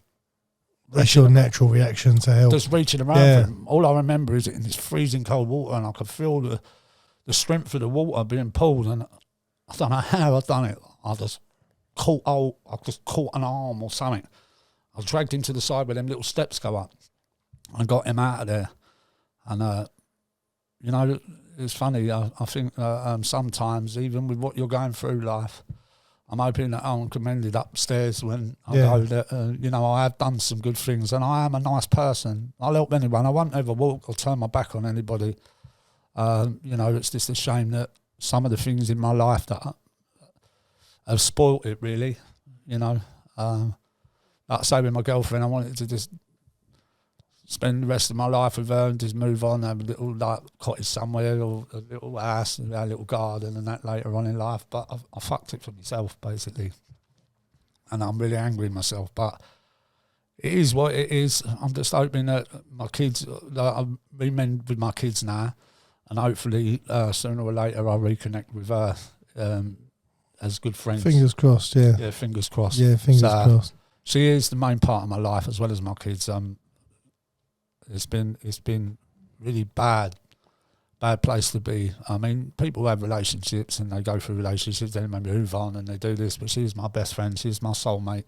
That's your natural reaction to help. Just reaching around for him. All I remember is in this freezing cold water, and I could feel the strength of the water being pulled, and I don't know how I'd done it. I just caught an arm or something. I was dragged into the side where them little steps go up. I got him out of there, and you know, it's funny. I think sometimes, even with what you're going through life, I'm hoping that I'm commended upstairs when I know that, you know, I have done some good things and I am a nice person. I'll help anyone. I won't ever walk or turn my back on anybody. You know, it's just a shame that some of the things in my life that have spoilt it, really, you know. Like I say, with my girlfriend, I wanted to just spend the rest of my life with her and just move on, have a little like cottage somewhere or a little house and a little garden and that later on in life. But I fucked it for myself, basically. And I'm really angry with myself. But it is what it is. I'm just hoping that my kids, I'm remembering with my kids now, and hopefully sooner or later I'll reconnect with her as good friends. Fingers crossed, yeah. Yeah, fingers crossed. Yeah, fingers crossed. She is the main part of my life as well as my kids. It's been really bad place to be. I mean, people have relationships and they go through relationships, then they move on and they do this, but she's my best friend, she's my soulmate,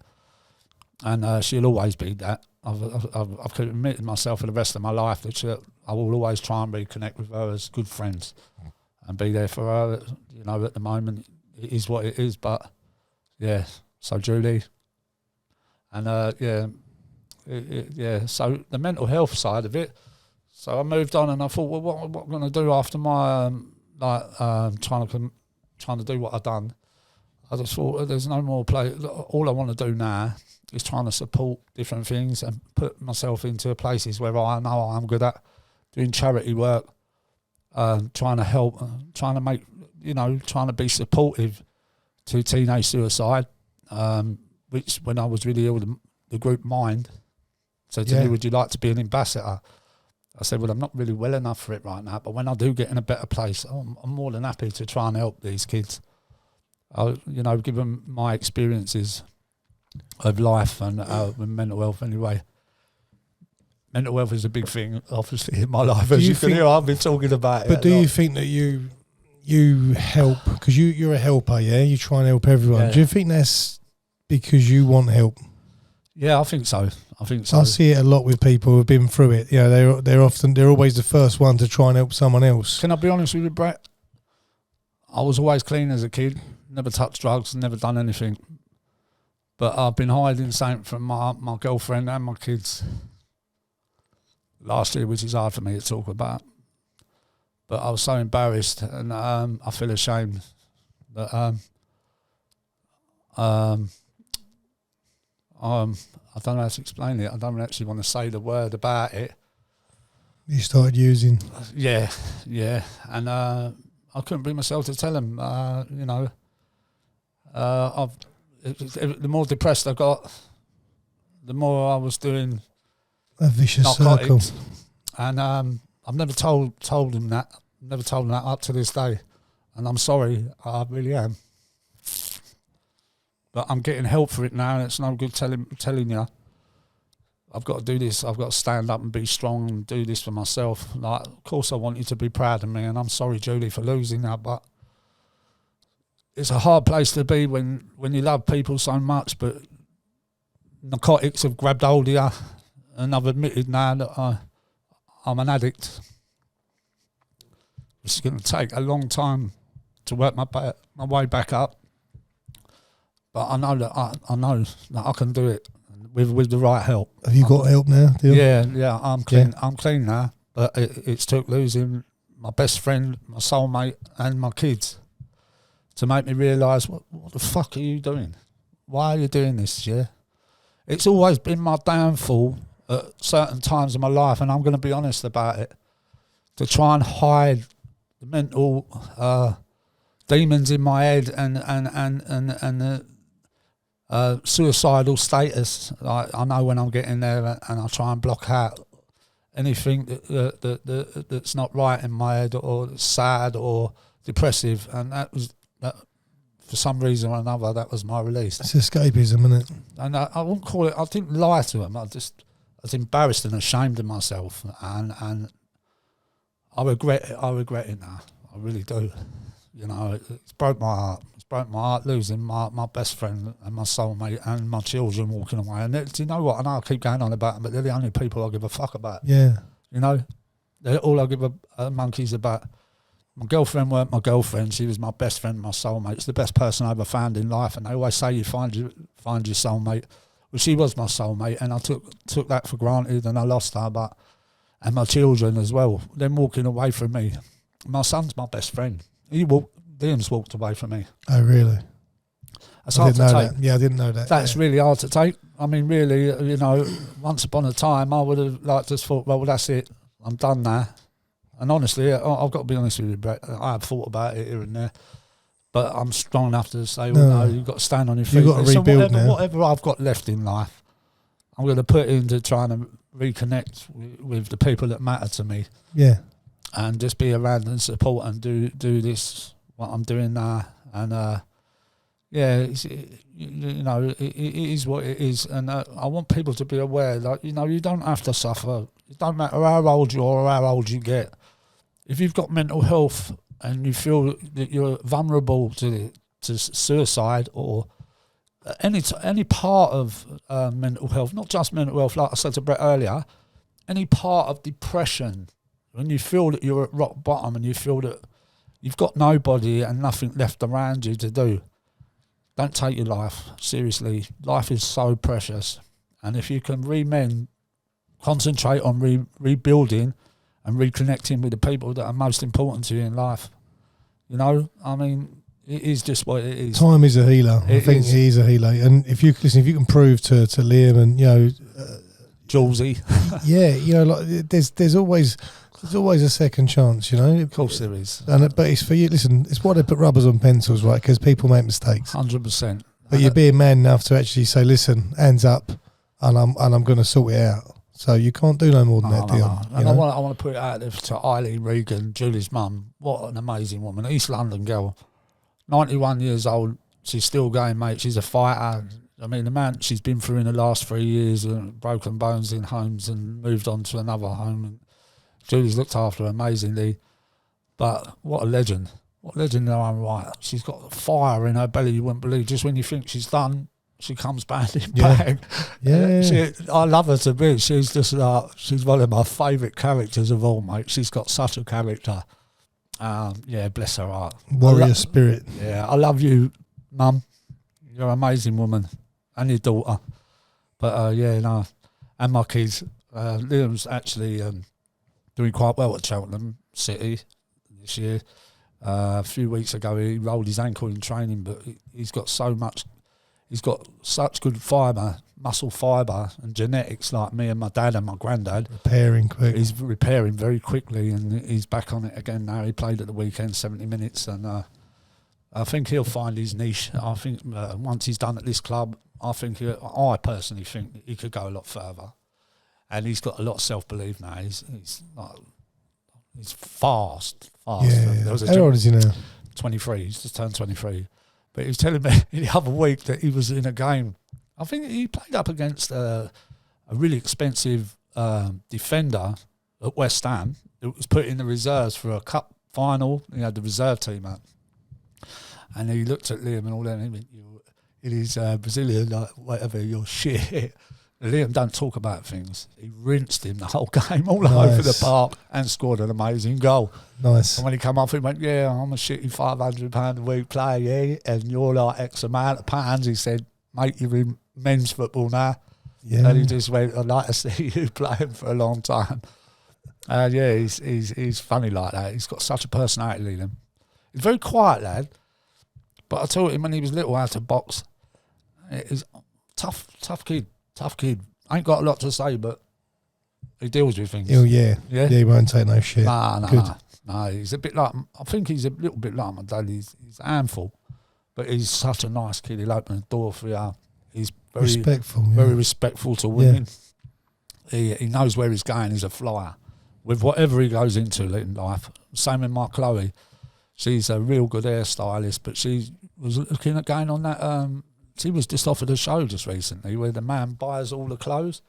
and she'll always be that. I've committed myself for the rest of my life that I will always try and reconnect with her as good friends and be there for her. You know, at the moment, it is what it is, but yeah, so Julie, and yeah, so the mental health side of it. So I moved on, and I thought, well, what am I going to do after my trying to do what I've done? I just thought, there's no more play. All I want to do now is trying to support different things and put myself into places where I know I'm good at doing charity work, trying to help, trying to make, you know, trying to be supportive to teenage suicide, which when I was really ill, the group Mind said to me, would you like to be an ambassador? I said, well, I'm not really well enough for it right now, but when I do get in a better place, I'm more than happy to try and help these kids. I'll, you know, give them my experiences of life and with mental health anyway. Mental health is a big thing, obviously, in my life. As you can hear, I've been talking about it. But do you think that you help, because you're a helper, yeah? You try and help everyone. Yeah. Do you think that's because you want help? Yeah, I think so. I see it a lot with people who've been through it. You know, they're always the first one to try and help someone else. Can I be honest with you, Brett? I was always clean as a kid, never touched drugs, never done anything. But I've been hiding something from my girlfriend and my kids last year, which is hard for me to talk about. But I was so embarrassed, and I feel ashamed that I don't know how to explain it. I don't actually want to say the word about it. You started using? Yeah. And I couldn't bring myself to tell him, you know. The more depressed I got, the more I was doing a vicious narcotics. circle. And I've never told him that. Never told him that up to this day. And I'm sorry, I really am. But I'm getting help for it now, and it's no good telling you. I've got to do this. I've got to stand up and be strong and do this for myself. Like, of course, I want you to be proud of me, and I'm sorry, Julie, for losing that. But it's a hard place to be when you love people so much, but narcotics have grabbed hold of you, and I've admitted now that I'm an addict. It's going to take a long time to work my way back up. But I know that I can do it with the right help. Have you got help now, Dion? Yeah, I'm clean. Yeah. I'm clean now. But it's took losing my best friend, my soulmate, and my kids to make me realise, what the fuck are you doing? Why are you doing this? Yeah, it's always been my downfall at certain times in my life, and I'm going to be honest about it. To try and hide the mental demons in my head and the suicidal status. I know when I'm getting there, and I try and block out anything that's not right in my head, or that's sad or depressive, and that for some reason or another, that was my release. It's escapism, isn't it? And I wouldn't call it. I didn't lie to him. I was embarrassed and ashamed of myself, and I regret it. I regret it now. I really do. You know, it's broke my heart. It's broke my heart losing my best friend and my soulmate and my children walking away. And do you know what? I know I keep going on about them, but they're the only people I give a fuck about. Yeah. You know, they're all I give a monkey's about. My girlfriend weren't my girlfriend. She was my best friend, my soulmate. It's the best person I ever found in life. And they always say you find your soulmate. Well, she was my soulmate, and I took that for granted, and I lost her. And my children as well. Them walking away from me. My son's my best friend. Liam's walked away from me. Oh, really? That's hard to take. Yeah, I didn't know that. That's really hard to take. I mean, really, you know, once upon a time, I would have like just thought, well, that's it. I'm done now. And honestly, I've got to be honest with you, Brett. I have thought about it here and there, but I'm strong enough to say, well, no, you've got to stand on your feet. You've got to rebuild now. Whatever I've got left in life, I'm going to put into trying to reconnect with the people that matter to me. Yeah. And just be around and support and do this, what I'm doing now. And, you know, it is what it is. And I want people to be aware, like, you know, you don't have to suffer. It don't matter how old you are or how old you get. If you've got mental health and you feel that you're vulnerable to suicide or any part of mental health, not just mental health, like I said to Brett earlier, any part of depression, when you feel that you're at rock bottom and you feel that you've got nobody and nothing left around you to do, don't take your life. Seriously, life is so precious. And if you can concentrate on rebuilding and reconnecting with the people that are most important to you in life. You know, I mean, it is just what it is. Time is a healer. I think he is a healer. And if you can prove to Liam and, you know, Julesy. Yeah, you know, like there's always a second chance, you know. Of course there is. But it's for you. Listen, it's why they put rubbers on pencils, right? Because people make mistakes. 100%. But you're being man enough to actually say, listen, hands up, and I'm going to sort it out. So you can't do no more than that, Dion. No. And I want to put it out there to Eileen Regan, Julie's mum. What an amazing woman, East London girl, 91 years old. She's still going, mate. She's a fighter. I mean, the man she's been through in the last 3 years, broken bones in homes and moved on to another home. And Julie's looked after her amazingly. But what a legend. What a legend in her own right. She's got fire in her belly you wouldn't believe. Just when you think she's done, she comes bounding back. Yeah. I love her to bits. She's just she's one of my favourite characters of all, mate. She's got such a character. Bless her heart. Warrior spirit. Yeah, I love you, Mum. You're an amazing woman. And your daughter. But, and my kids. Liam's actually doing quite well at Cheltenham City this year. A few weeks ago, he rolled his ankle in training, but he's got such good fibre, muscle fibre and genetics like me and my dad and my granddad. Repairing quick. He's repairing very quickly and he's back on it again now. He played at the weekend, 70 minutes, and I think he'll find his niche. I think once he's done at this club, I personally think he could go a lot further. And he's got a lot of self-belief now. He's fast. Yeah. How old is he now? 23. He's just turned 23. But he was telling me the other week that he was in a game. I think he played up against a really expensive defender at West Ham. It was put in the reserves for a cup final. He had the reserve team out. And he looked at Liam and all that, and he went, it is Brazilian, like, whatever, you're shit. Liam don't talk about things. He rinsed him the whole game all over the park and scored an amazing goal. Nice. And when he came off, he went, yeah, I'm a shitty £500 a week player, yeah, and you're like X amount of pounds. He said, mate, you're in men's football now. Yeah. And he just went, I'd like to see you playing for a long time. He's funny like that. He's got such a personality, Liam. He's a very quiet lad, but I told him when he was little how to box. He's tough kid. Tough kid. Ain't got a lot to say, but he deals with things. Oh, yeah. He won't take no shit. No. He's a bit like, I think he's a little bit like my dad. He's a handful, but he's such a nice kid. He'll open the door for you. He's very respectful to women. Yeah. He knows where he's going. He's a flyer. With whatever he goes into in life. Same with my Chloe. She's a real good hairstylist, but she was looking at going on that... she was just offered a show just recently where the man buys all the clothes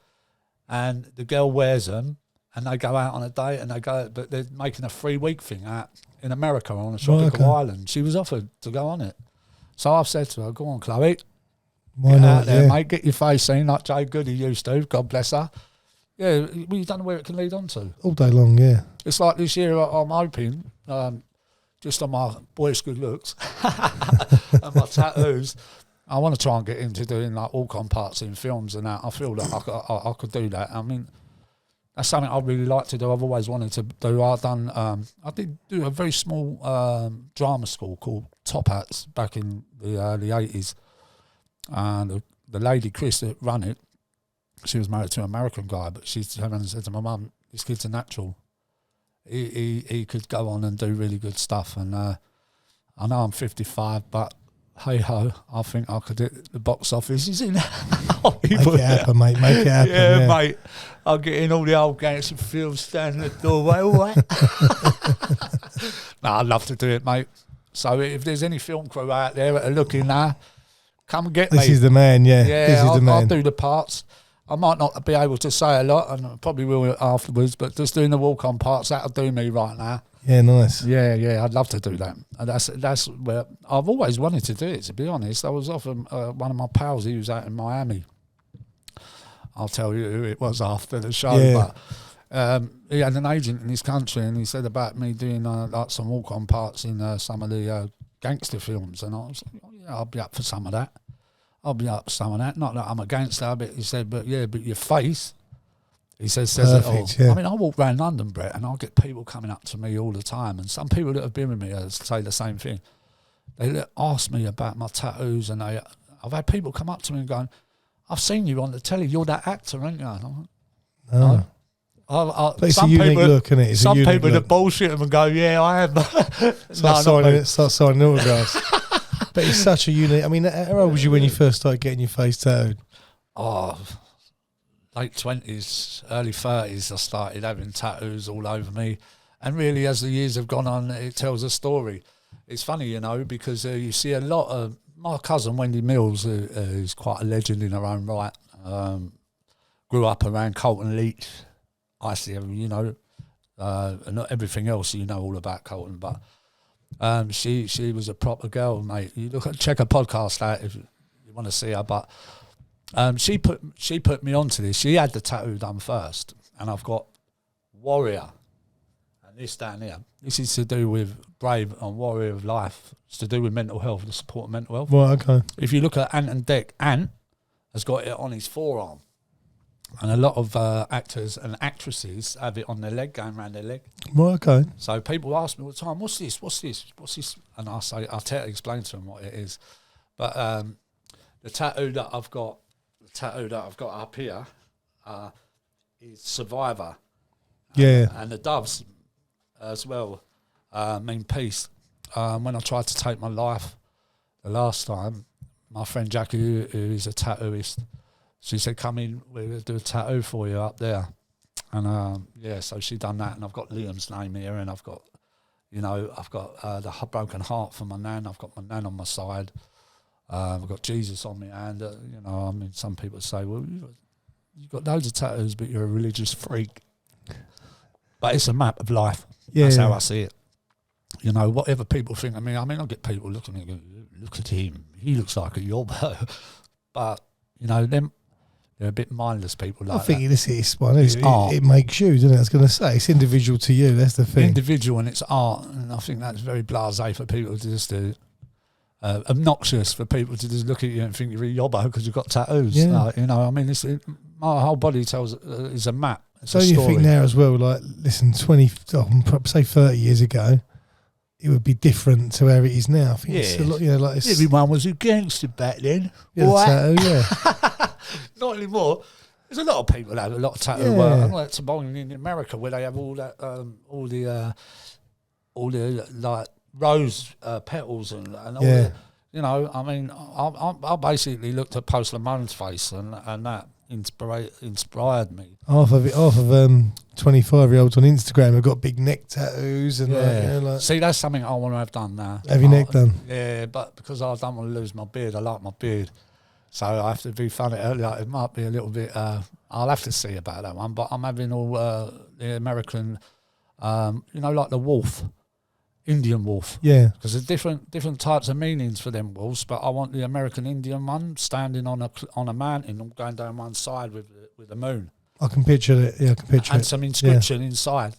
and the girl wears them and they go out on a date and but they're making a 3-week thing out in America on a tropical island. She was offered to go on it. So I've said to her, go on, Chloe. Why not? Out there, mate, get your face seen like Jay Goody used to. God bless her. Yeah, well, you don't know where it can lead on to. All day long, yeah. It's like this year I'm hoping... just on my boyish good looks and my tattoos, I want to try and get into doing like walk-on parts in films and that. I feel that I could do that. I mean, that's something I'd really like to do. I've always wanted to do. I did do a very small drama school called Top Hats back in the early 80s. And the lady, Chris, that ran it, she was married to an American guy, but she turned around and said to my mum, this kid's a natural. He could go on and do really good stuff. And I know I'm 55, but hey-ho, I think I could hit the box office. Make it happen, mate. Make it happen. Yeah, mate. I'll get in all the old gangster films, stand in the doorway, all right? No, I'd love to do it, mate. So if there's any film crew out there that are looking now, come and get me. This is the man, yeah. This is the man. I'll do the parts. I might not be able to say a lot, and I probably will afterwards, but just doing the walk-on parts, that'll do me right now. Yeah, nice. Yeah, I'd love to do that. And that's where I've always wanted to do it, to be honest. I was often one of my pals, he was out in Miami. I'll tell you who it was after the show, but he had an agent in his country, and he said about me doing like some walk-on parts in some of the gangster films, and I was like, oh, yeah, I'll be up for some of that. Not that I'm a gangster, but he said, but your face, he says it all. Yeah. I mean, I walk around London, Brett, and I get people coming up to me all the time, and some people that have been with me say the same thing. They ask me about my tattoos, and I've had people come up to me and going, I've seen you on the telly, you're that actor, aren't you? And I'm like, no. But it's a unique look, isn't it? It's some people that bullshit them and go, yeah, I am. Start signing autographs. But it's such a unique... I mean, how old was you when you first started getting your face tattooed? Oh, late 20s, early 30s, I started having tattoos all over me. And really, as the years have gone on, it tells a story. It's funny, you know, because you see a lot of... My cousin, Wendy Mills, who's quite a legend in her own right, grew up around Colton Leach. I see, you know, and not everything else you know all about Colton, but... she was a proper girl, mate. You check her podcast out if you want to see her. But she put me onto this. She had the tattoo done first, and I've got Warrior, and this down here. This is to do with Brave and Warrior of Life. It's to do with mental health, the support of mental health. Well, okay. If you look at Ant and Dec, Ant has got it on his forearm. And a lot of actors and actresses have it on their leg, going around their leg. Well, okay. So people ask me all the time, what's this? And I say, explain to them what it is. But the tattoo that I've got up here is Survivor. Yeah. And the doves as well mean peace. When I tried to take my life the last time, my friend Jackie, who is a tattooist, she said, come in, we're going to do a tattoo for you up there. And, so she done that, and I've got Liam's name here, and I've got the broken heart for my nan. I've got my nan on my side. I've got Jesus on my hand. You know, I mean, some people say, well, you've got loads of tattoos, but you're a religious freak. But it's a map of life. Yeah. That's how I see it. You know, whatever people think of me, I mean, I get people looking at me and go, look at him. He looks like a yobbo. But, you know, they're a bit mindless people like that. I think this is one. It makes you, doesn't it? I was going to say, it's individual to you. That's the thing. Individual, and it's art. And I think that's very blasé for people to just do. Obnoxious for people to just look at you and think you're a yobbo because you've got tattoos. Yeah. You know, I mean, my whole body is a map. It's so a you story. think now as well, like, listen, 30 years ago, it would be different to where it is now. I think it's a lot, you know, like everyone was a gangster back then. Tattoo, yeah. Not anymore. There's a lot of people that have a lot of tattoo work. I went to bowling in America where they have all that, all the like rose petals and all the, you know. I mean, I basically looked at Post Lamone's face and that inspired me. Half of 25-year-olds on Instagram have got big neck tattoos and like, you know, like. See, that's something I want to have done now. Have your neck done? Yeah, but because I don't want to lose my beard, I like my beard. So I have to be funny. Like, it might be a little bit. I'll have to see about that one. But I'm having all the American, you know, like the wolf, Indian wolf. Yeah. Because there's different types of meanings for them wolves. But I want the American Indian one standing on a mountain and going down one side with the moon. I can picture it. Yeah, I can picture it. And some inscription inside.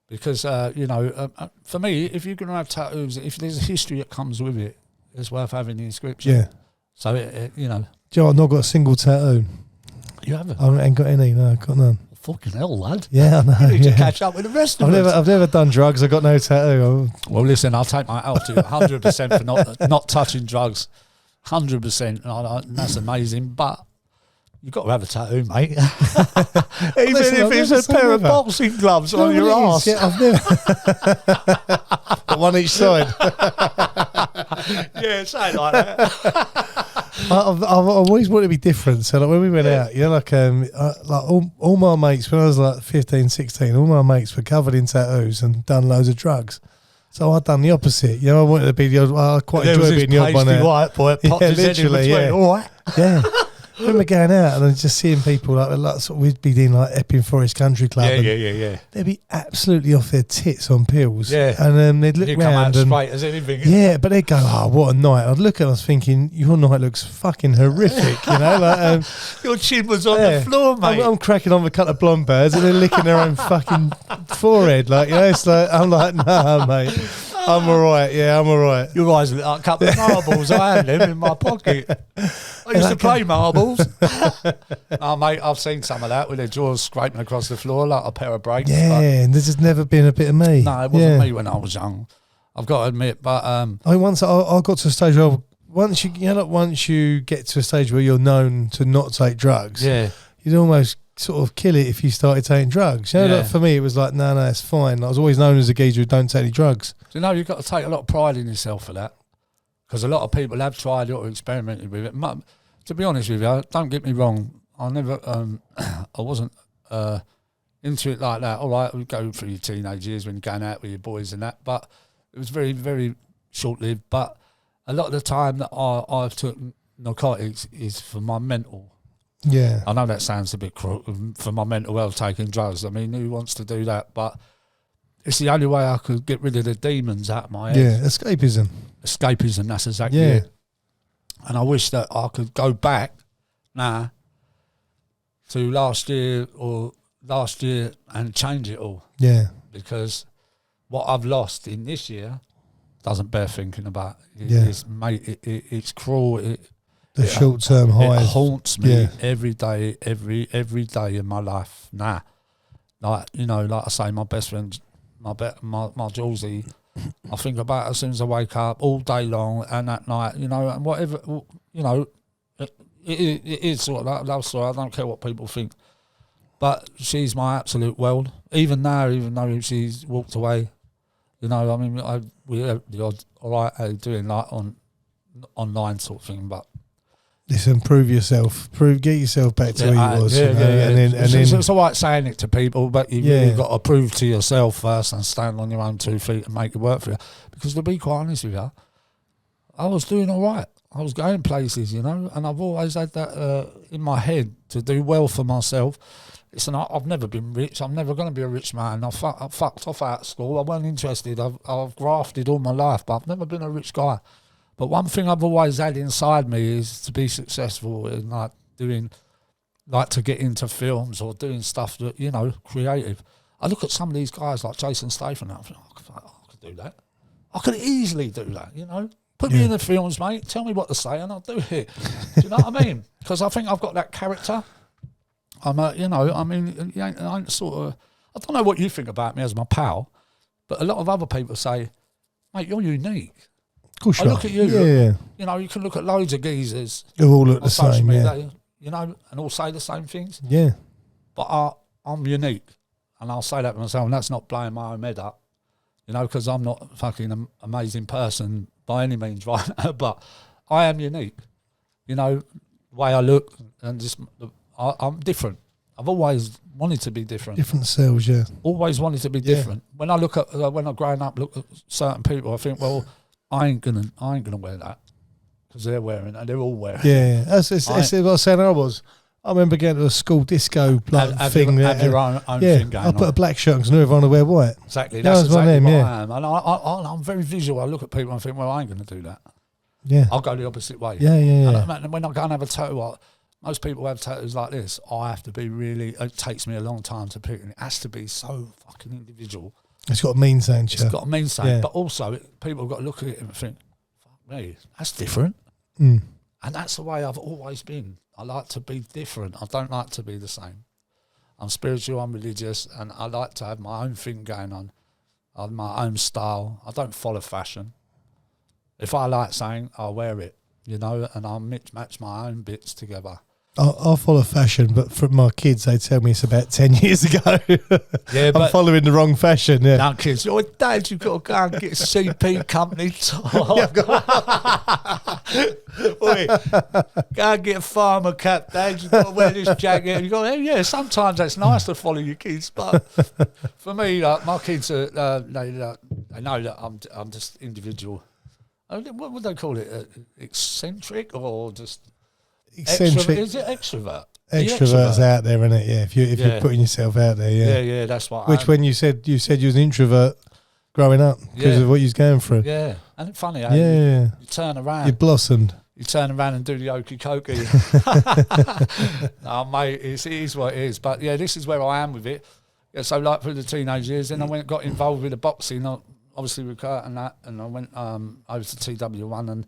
Because, for me, if you're going to have tattoos, if there's a history that comes with it, it's worth having the inscription. Yeah. So, Do you know, I've not got a single tattoo. You haven't? I ain't got any, no, got none. Fucking hell, lad. Yeah, I know. You need to catch up with the rest of us. I've never done drugs. I've got no tattoo. Well, listen, I'll take my hat to you 100% for not touching drugs. 100%. And that's amazing. But you've got to have a tattoo, mate. Even if it's a pair of boxing gloves on your arse. Yeah, I've never. Got one each side. Yeah, something like that. I've always wanted to be different. So like when we went out, like all my mates, when I was like 15, 16, all my mates were covered in tattoos and done loads of drugs. So I'd done the opposite. I wanted to be the odd. I quite enjoy being the odd one out. White boy, literally, yeah. All right. Yeah. I remember going out and then just seeing people like sort of, we'd be doing like Epping Forest Country Club. Yeah. They'd be absolutely off their tits on pills. Yeah. And they'd look You'd round come out and straight as anything. yeah, but they'd go, "Oh, what a night!" I'd look at us thinking, "Your night looks fucking horrific." Like your chin was on the floor, mate. I'm cracking on with a couple of blonde birds and they're licking their own fucking forehead. Like it's like I'm like, nah, mate. I'm all right. Yeah, I'm all right. You guys look like a couple of marbles. I had them in my pocket. I used to play marbles. Oh, mate, I've seen some of that with their jaws scraping across the floor like a pair of brakes. Yeah, and there's just never been a bit of me. No, it wasn't me when I was young. I've got to admit, but once I got to a stage where once you get to a stage where you're known to not take drugs, you'd almost sort of kill it if you started taking drugs. Like for me, it was like, no, it's fine. I was always known as a geezer who don't take any drugs. So, you've got to take a lot of pride in yourself for that, because a lot of people have tried it or experimented with it. To be honest with you, don't get me wrong, I never, I wasn't into it like that. All right, we go through your teenage years when you're going out with your boys and that, but it was very, very short-lived. But a lot of the time that I've took narcotics is for my mental. Yeah. I know that sounds a bit cruel, for my mental health, taking drugs. I mean, who wants to do that? But it's the only way I could get rid of the demons out of my head. Yeah, escapism. Escapism, that's exactly it. And I wish that I could go back now to last year and change it all. Yeah. Because what I've lost in this year doesn't bear thinking about. It's cruel. The short-term highs. It haunts me every day in my life. Like I say, my best friend, my Julesy, I think about it as soon as I wake up, all day long, and at night, and whatever, it is sort of that love story. I don't care what people think, but she's my absolute world. Even now, even though she's walked away, we have the odd, all right, how you doing, like on online sort of thing, but. Listen, prove yourself. Get yourself back to where you was. And then it's all right saying it to people, but you've really got to prove to yourself first and stand on your own 2 feet and make it work for you. Because to be quite honest with you, I was doing all right. I was going places, and I've always had that in my head to do well for myself. Listen, I've never been rich. I'm never going to be a rich man. I fucked off out of school. I wasn't interested. I've grafted all my life, but I've never been a rich guy. But one thing I've always had inside me is to be successful in to get into films or doing stuff that, creative. I look at some of these guys like Jason Statham and I think, I could do that. I could easily do that, Put me in the films, mate. Tell me what to say and I'll do it. Do you know what I mean? Because I think I've got that character. I'm I ain't sort of, I don't know what you think about me as my pal, but a lot of other people say, mate, you're unique. I look at you, you can look at loads of geezers who all look the same, and all say the same things. Yeah. But I'm unique, and I'll say that to myself, and that's not blowing my own head up, because I'm not a fucking amazing person by any means, right? But I am unique, the way I look, and just I'm different. I've always wanted to be different. Different selves, yeah. Always wanted to be different. When I look at, when I've grown up, look at certain people, I think, well, I ain't gonna wear that because they're wearing it. They're all wearing it. Yeah, that's what I was saying. I remember going to a school disco thing. Have your own thing going on. I put a black shirt because I knew everyone would wear white. Exactly. That's exactly what I am. And I'm very visual. I look at people and think, well, I ain't going to do that. Yeah. I'll go the opposite way. Yeah. And when I go and have a tattoo, most people have tattoos like this. I have to be it takes me a long time to pick, and it has to be so fucking individual. It's got to mean something. It's got to mean something. But also, people have got to look at it and think, fuck me, that's different. Mm. And that's the way I've always been. I like to be different. I don't like to be the same. I'm spiritual, I'm religious, and I like to have my own thing going on. I have my own style. I don't follow fashion. If I like something, I'll wear it, you know, and I'll match my own bits together. I'll follow fashion, but from my kids, they tell me it's about 10 years ago. Yeah, I'm following the wrong fashion. Yeah, now kids, oh, Dad, you've got to go and get a CP company top. Oi, go and get a farmer cap, Dad. You've got to wear this jacket. You go, yeah. Sometimes that's nice to follow your kids, but for me, my kids are they know that I'm just individual. What would they call it? Eccentric or just eccentric? Is it extrovert? Extrovert's out there, isn't it? Yeah, if you're putting yourself out there, yeah, that's what. Which when you said you was an introvert growing up because of what you was going through. Yeah, and it's funny. You turn around. You blossomed. You turn around and do the okey cokey. Oh, mate, it is what it is. But yeah, this is where I am with it. Yeah, so like through the teenage years, then I got involved with the boxing, obviously with Kurt and that, and I went over to TW1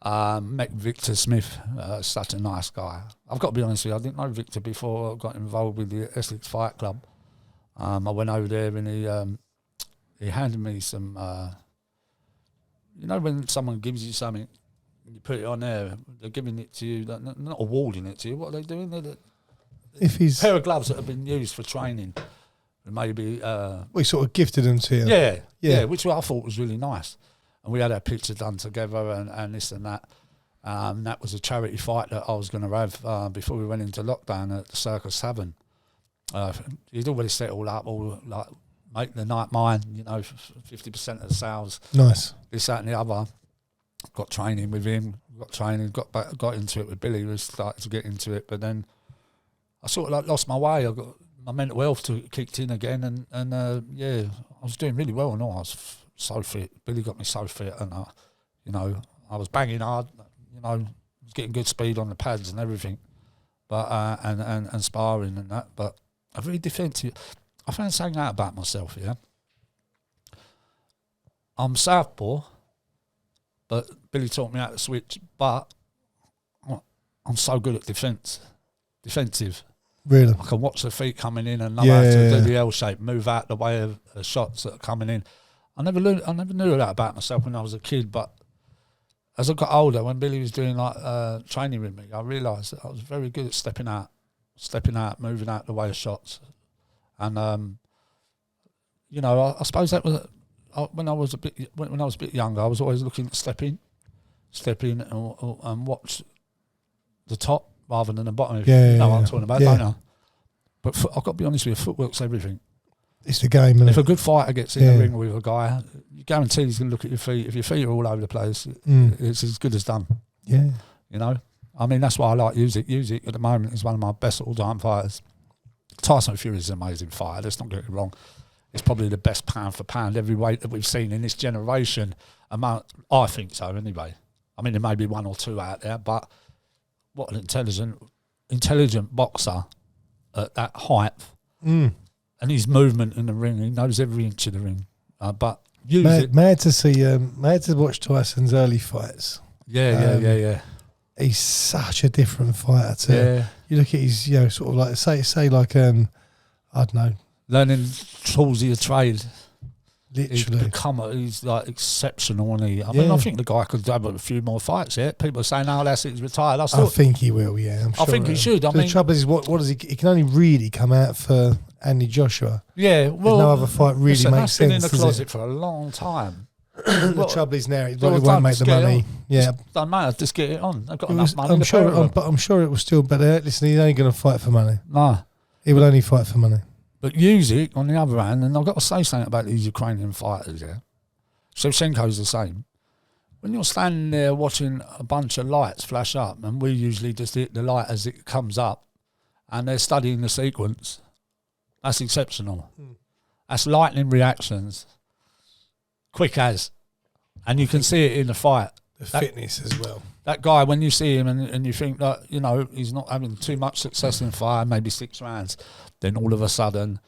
and met Victor Smith, such a nice guy. I've got to be honest with you, I didn't know Victor before I got involved with the Essex Fight Club. I went over there and he handed me some, you know when someone gives you something, you put it on there, they're giving it to you, they're not awarding it to you, what are they doing? If he's a pair of gloves that have been used for training, maybe... we sort of gifted them to you. Yeah, which I thought was really nice. And we had our picture done together and this and that. That was a charity fight that I was going to have before we went into lockdown at the Circus Tavern. He'd already set it all up, like make the night mine, 50% of the sales. Nice. This, that and the other. Got training with him, got into it with Billy, we started to get into it, but then I sort of like lost my way. I got my mental health kicked in again, and I was doing really well, and I was so fit. Billy got me so fit, and I was banging hard, was getting good speed on the pads and everything, but and sparring and that. But I very defensive. I found something out about myself. Yeah, I'm southpaw, but Billy taught me how to switch. But I'm so good at defensive. Really? I can watch the feet coming in and know how to do the L shape, move out the way of the shots that are coming in. I never knew that about myself when I was a kid, but as I got older, when Billy was doing like training with me, I realised that I was very good at stepping out, moving out the way of shots. And I suppose that was when I was a bit younger. I was always looking to step in and watch the top rather than the bottom. What I'm talking about, don't I? But I've got to be honest with you, footwork's everything. It's the game, isn't it? If a good fighter gets in the ring with a guy, you guarantee he's going to look at your feet. If your feet are all over the place, it's as good as done. Yeah. I mean, that's why I like Usyk. Usyk at the moment is one of my best all-time fighters. Tyson Fury is an amazing fighter, let's not get it wrong. He's probably the best pound-for-pound heavyweight that we've seen in this generation. I think so, anyway. I mean, there may be one or two out there, but what an intelligent boxer at that height. And his movement in the ring, he knows every inch of the ring. But mad to watch Tyson's early fights. Yeah. He's such a different fighter. You look at his, sort of like say like I don't know, learning tools of your trade. Literally, he's like exceptional, isn't he? I mean, I think the guy could have a few more fights. Yeah, people are saying, "Oh, that's it, he's retired." I think he will. Yeah, I'm sure. I think he should. I mean, the trouble is, what does he? He can only really come out for Andy Joshua. Yeah, well, no other fight really makes sense. Been in the closet for a long time. The trouble is now it won't make the money. Yeah, don't matter. Just get it on. They've got enough money. I'm sure it will still. But listen, he's only going to fight for money. No, he will only fight for money. But Usyk, on the other hand, and I've got to say something about these Ukrainian fighters, yeah. Shevchenko's the same. When you're standing there watching a bunch of lights flash up, and we usually just hit the light as it comes up, and they're studying the sequence, that's exceptional. That's lightning reactions, quick as. And you can see it in the fight. The fitness as well. That guy, when you see him and you think that, he's not having too much success in fire, maybe 6 rounds, then all of a sudden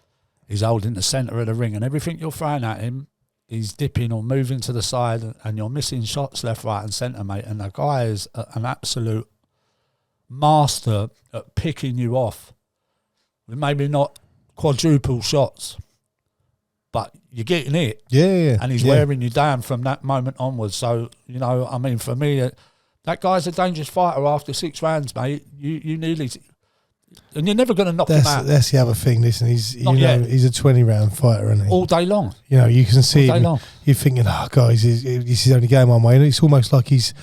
He's holding the centre of the ring, and everything you're throwing at him, he's dipping or moving to the side, and you're missing shots left, right, and centre, mate. And the guy is an absolute master at picking you off with maybe not quadruple shots, but you're getting it. Yeah. And he's wearing you down from that moment onwards. So, you know, I mean, for me, that guy's a dangerous fighter after 6 rounds, mate. You nearly... And you're never going to knock him out. That's the other thing. Listen, he's a 20-round fighter, isn't he? All day long. You know, you can see him. Long. You're thinking, oh, guys, this is only going one way. And it's almost like he's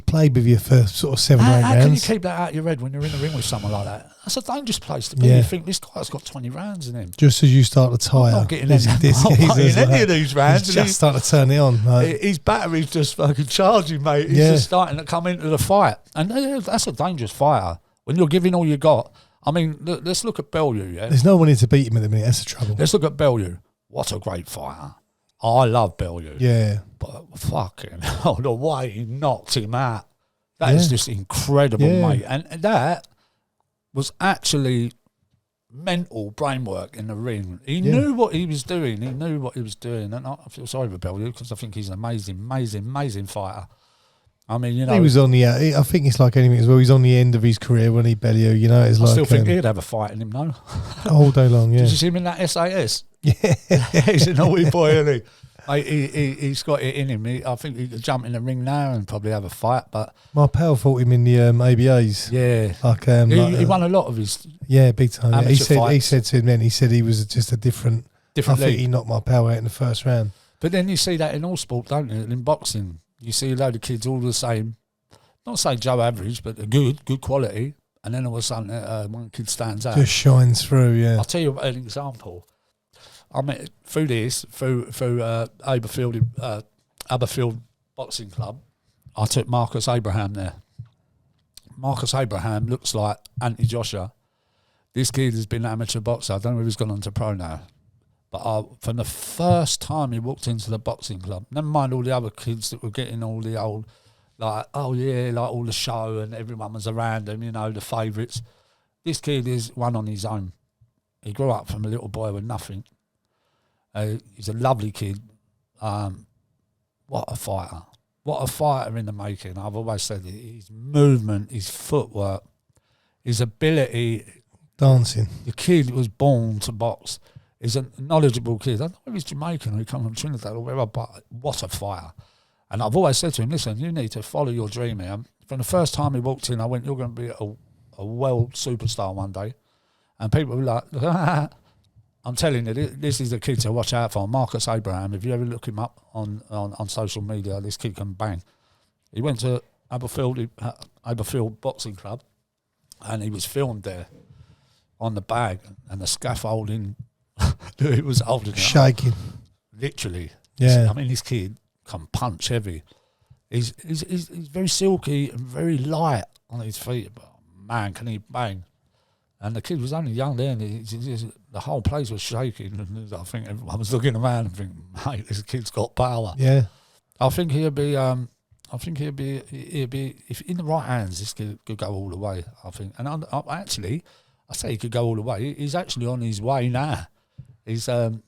played with you for sort of 7 or 8 rounds. How can you keep that out of your head when you're in the ring with someone like that? That's a dangerous place to be. You think, this guy's got 20 rounds in him. Just as you start to tire. I'm not getting any of these rounds. He's just starting to turn it on. Like. His battery's just fucking charging, mate. He's just starting to come into the fight. And that's a dangerous fighter. When you're giving all you got. I mean, let's look at Bellew, yeah? There's no one here to beat him at the minute. That's the trouble. Let's look at Bellew. What a great fighter. I love Bellew. Yeah. But fucking hell, the way he knocked him out. That is just incredible, mate. And that was actually mental brainwork in the ring. He knew what he was doing. And I feel sorry for Bellew because I think he's an amazing fighter. I mean, you know, he was on the. I think it's like anything as well. He's on the end of his career when he Bellew. You know, it's I like. still think he'd have a fight in him, though. All day long, yeah. Did you see him in that SAS? Yeah, he's a naughty boy, isn't he? Mate, he's got it in him. I think he could jump in the ring now and probably have a fight. But my pal fought him in the ABAs. Yeah, like he won a lot of his. Yeah, big time. Yeah. He said to him then. He said he was just a different. I think he knocked my pal out in the first round. But then you see that in all sport, don't you? In boxing, you see a load of kids all the same. Not say Joe average, but good quality. And then all of a sudden, one kid stands out. Just shines through, yeah. I'll tell you an example. I met through Aberfield Boxing Club. I took Marcus Abraham there. Marcus Abraham looks like Anthony Joshua. This kid has been an amateur boxer. I don't know if he's gone on to pro now. But from the first time he walked into the boxing club, never mind all the other kids that were getting all the old... like all the show and everyone was around him, you know, the favourites. This kid is one on his own. He grew up from a little boy with nothing. He's a lovely kid. What a fighter. What a fighter in the making. I've always said it. His movement, his footwork, his ability. Dancing. The kid was born to box. He's a knowledgeable kid. I don't know if he's Jamaican or he comes from Trinidad or wherever, but what a fighter. And I've always said to him, listen, you need to follow your dream here. From the first time he walked in, I went, you're going to be a world superstar one day. And people were like, I'm telling you, this is a kid to watch out for. Marcus Abraham, if you ever look him up on social media, this kid can bang. He went to Aberfield Boxing Club and he was filmed there on the bag and the scaffolding that he was holding. Shaking. Literally. Yeah. I mean, this kid can punch heavy. He's very silky and very light on his feet, but man, can he bang! And the kid was only young then. The whole place was shaking, and I think everyone was looking around and thinking, "Mate, this kid's got power." Yeah, I think he'd be if in the right hands, this kid could go all the way. I think, and I say he could go all the way. He's actually on his way now. He's out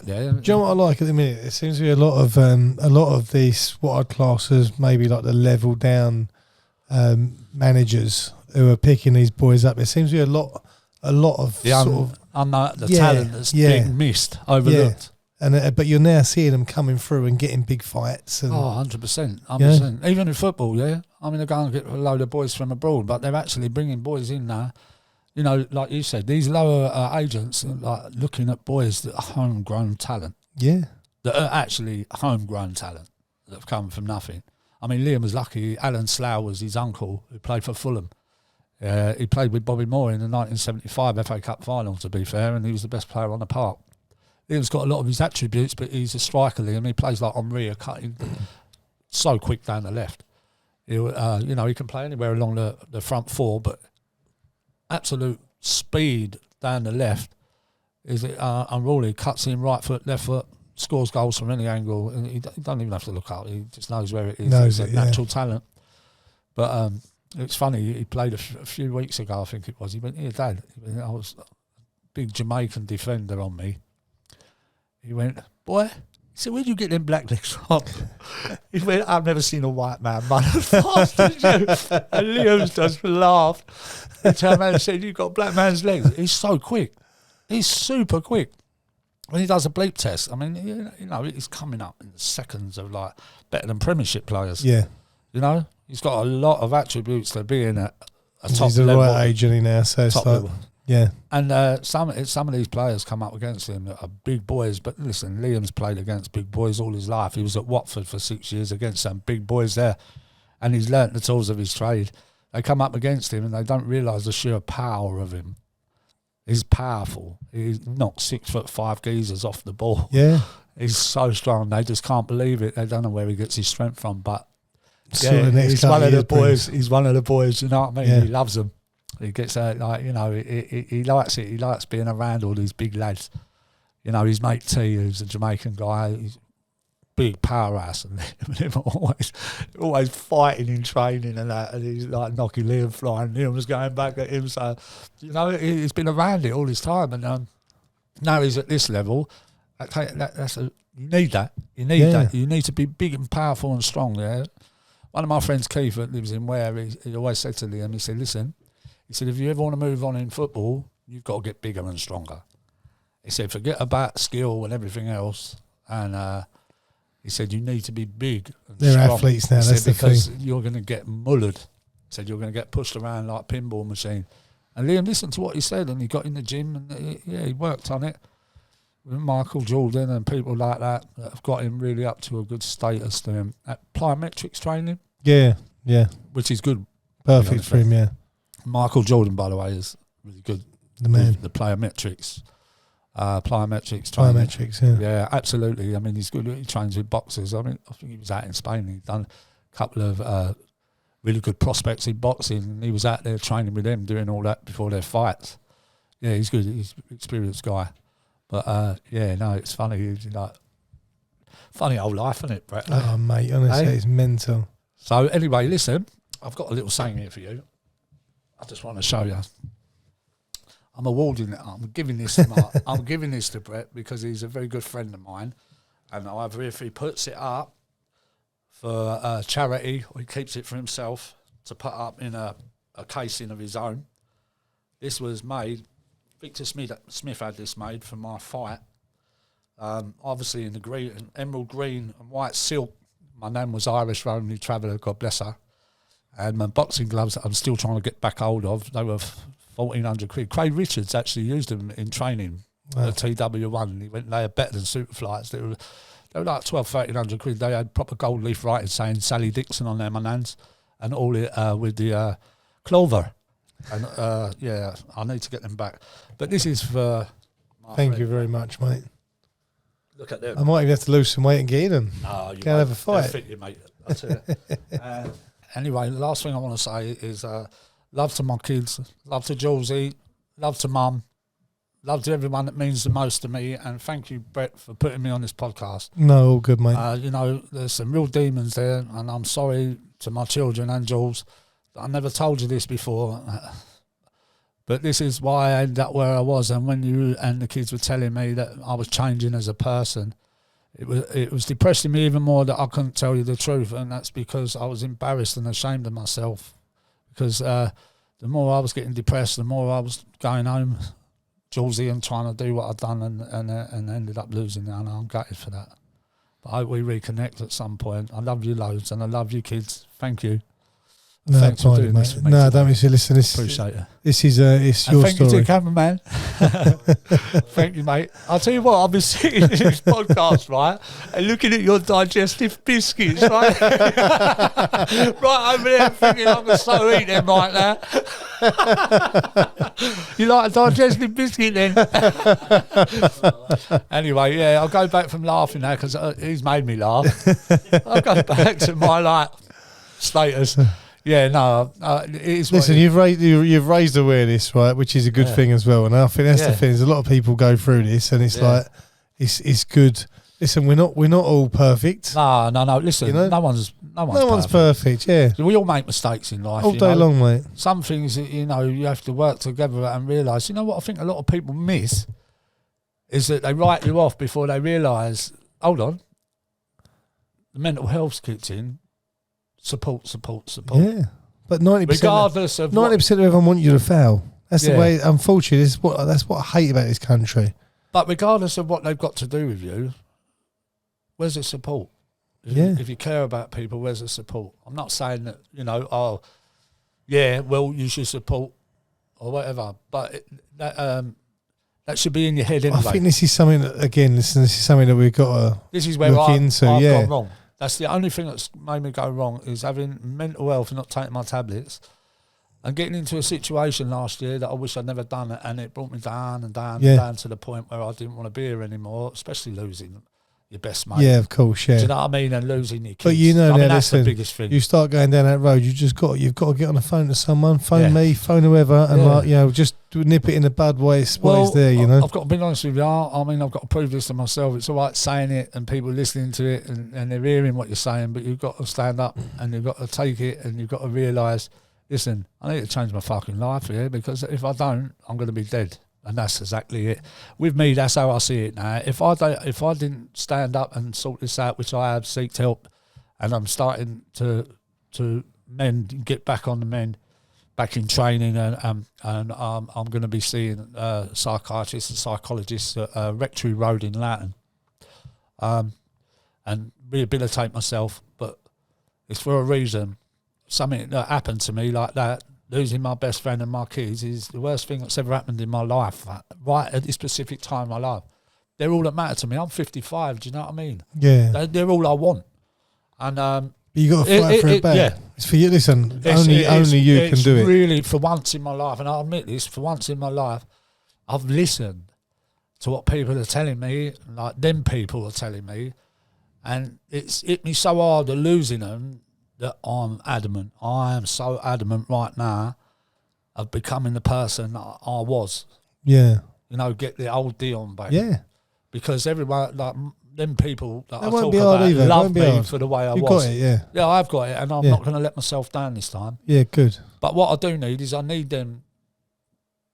there. Do you know what I like at the minute? There seems to be a lot of these what I'd class as maybe like the level down managers who are picking these boys up. There seems to be a lot of talent that's being missed, overlooked. And but you're now seeing them coming through and getting big fights. And, 100%. Even in football, yeah. I mean, they're going to get a load of boys from abroad, but they're actually bringing boys in now. You know, like you said, these lower agents are like looking at boys that are homegrown talent. Yeah. That are actually homegrown talent that have come from nothing. I mean, Liam was lucky. Alan Slough was his uncle who played for Fulham. He played with Bobby Moore in the 1975 FA Cup final, to be fair, and he was the best player on the park. Liam's got a lot of his attributes, but he's a striker, Liam. He plays like Henri, a cutting so quick down the left. He can play anywhere along the front four, but absolute speed down the left is unruly. Cuts in right foot, left foot, scores goals from any angle, and he doesn't even have to look up. He just knows where it is. He's a natural talent. But it's funny. He played a few weeks ago, I think it was. He went, "Here, Dad." I was big Jamaican defender on me. He went, boy, he said, where'd you get them black legs from? He went, I've never seen a white man run as fast as you. And Liam's just laughed. He turned around and said, you've got black man's legs. He's so quick. He's super quick. When he does a bleep test, I mean, you know, he's coming up in seconds of like better than Premiership players. Yeah. You know, he's got a lot of attributes to being a top level. He's the right age, isn't he, now? So it's like, level. yeah. And some of these players come up against him that are big boys. But listen, Liam's played against big boys all his life. He was at Watford for 6 years against some big boys there. And he's learnt the tools of his trade. They come up against him and they don't realise the sheer power of him. He's powerful. He knocks 6'5" geezers off the ball. Yeah. He's so strong. They just can't believe it. They don't know where he gets his strength from. But yeah, he's one of the boys. He's one of the boys. You know what I mean? Yeah. He loves them. He gets like, you know, he likes it. He likes being around all these big lads. You know, his mate T, who's a Jamaican guy, he's big powerhouse, and him always fighting in training and that, and he's like knocking Liam flying. Liam was going back at him, so you know he's been around it all his time, and now he's at this level. You need that. You need that. You need to be big and powerful and strong. Yeah. One of my friends, Keith, that lives in Ware, he always said to Liam, he said, listen, he said, if you ever want to move on in football, you've got to get bigger and stronger. He said, forget about skill and everything else, and he said, you need to be big and They're strong. athletes now, that's the because thing. you're going to get mullered. He said, you're going to get pushed around like a pinball machine. And Liam listened to what he said, and he got in the gym, and he worked on it with Michael Jordan and people like that have got him really up to a good status to him. At plyometrics training. Yeah, yeah. Which is good. Perfect for him, yeah. Michael Jordan, by the way, is really good. The man. The plyometrics. Plyometrics, yeah, absolutely. I mean, he's good. He trains with boxers. I mean, I think he was out in Spain. He'd done a couple of really good prospects in boxing, and he was out there training with them, doing all that before their fights. Yeah, he's good. He's an experienced guy. But yeah, no, it's funny. He's like funny old life, isn't it, Brett? Oh, mate, honestly, it's mental. So anyway, listen, I've got a little saying here for you. I just want to show you. I'm awarding it. I'm giving this to Brett because he's a very good friend of mine, and either if he puts it up for a charity or he keeps it for himself to put up in a casing of his own. This was made. Victor Smith had this made for my fight. Obviously in the green, emerald green and white silk. My name was Irish Lonely Traveller. God bless her. And my boxing gloves that I'm still trying to get back hold of. They were 1,400 quid. Craig Richards actually used them in training. Wow. At TW1. He went, they are better than Superflights. They were like 1,300 quid. They had proper gold leaf writing saying Sally Dixon on them, my hands, and all it with the clover. And yeah, I need to get them back. But this is for. Thank you very much, mate. Look at them. I might even have to lose some weight and get in them. Oh, you can't have a fight. Fit you, mate. I tell you. Anyway, the last thing I want to say is love to my kids, love to Julesy, love to Mum, love to everyone that means the most to me, and thank you, Brett, for putting me on this podcast. No, all good, mate. You know, there's some real demons there, and I'm sorry to my children and Jules. I never told you this before, but this is why I ended up where I was. And when you and the kids were telling me that I was changing as a person, it was depressing me even more that I couldn't tell you the truth, and that's because I was embarrassed and ashamed of myself. Because the more I was getting depressed, the more I was going home, Julesy, and trying to do what I'd done, and ended up losing it, and I'm gutted for that. But I hope we reconnect at some point. I love you loads, and I love you kids. Thank you. No, thanks for doing this. No, don't miss it. Listen, appreciate it. This is it's your thank story. You to the cameraman. Thank you, mate. I'll tell you what, I've been sitting in this podcast, right, and looking at your digestive biscuits, right, right over there, thinking I can so eat them right now. You like a digestive biscuit then? Anyway, yeah, I'll go back from laughing now because he's made me laugh. I'll go back to my status. Yeah, no. Listen, you've raised awareness, right, which is a good thing as well. And I think that's the thing. There's a lot of people go through this, and it's like it's good. Listen, we're not all perfect. No. Listen, You know? no one's perfect. Yeah, We all make mistakes in life. all day long, mate. Some things that, you have to work together and realise. You know what I think a lot of people miss is that they write you off before they realise, hold on, the mental health's kicked in. Support. Yeah, but 90%, regardless of 90% of everyone want you to fail. That's the way. Unfortunately, that's what I hate about this country. But regardless of what they've got to do with you, where's the support? If you care about people, where's the support? I'm not saying that, you should support or whatever, but that should be in your head anyway. I think this is something that, again, this is something that we've got to this is where look into. I've gone wrong. That's the only thing that's made me go wrong, is having mental health and not taking my tablets and getting into a situation last year that I wish I'd never done it, and it brought me down and down and down to the point where I didn't want to be here anymore, especially losing your best mate. Yeah, of course, yeah. Do you know what I mean? And losing your kids. But you know, that's the biggest thing. You start going down that road, you've got to get on the phone to someone, phone me, phone whoever, and just nip it in the bud while it's there. I've got to be honest with you. I mean, I've got to prove this to myself. It's all right saying it and people listening to it and they're hearing what you're saying, but you've got to stand up and you've got to take it and you've got to realise, listen, I need to change my fucking life here, because if I don't, I'm going to be dead. And that's exactly it. With me, that's how I see it now. If I didn't stand up and sort this out, which I have, seeked help, and I'm starting to mend, get back on the mend, back in training, and I'm going to be seeing psychiatrists and psychologists at Rectory Road in Loughton, and rehabilitate myself. But it's for a reason. Something that happened to me like that, losing my best friend and my kids, is the worst thing that's ever happened in my life, right at this specific time in my life. They're all that matter to me. I'm 55, do you know what I mean? Yeah. They're all I want. And you got to fight for it back. Yeah. It's for you. Listen, only you can do it. Really, for once in my life, and I admit this, for once in my life, I've listened to what people are telling me, like them people are telling me, and it's hit me so hard of losing them, that I'm adamant. I am so adamant right now of becoming the person that I was. Yeah. Get the old Dion back. Yeah. Because everyone, like them people that I talk about, love me for the way I was. You've got it, yeah. Yeah, I've got it, and I'm not going to let myself down this time. Yeah, good. But what I do need is I need them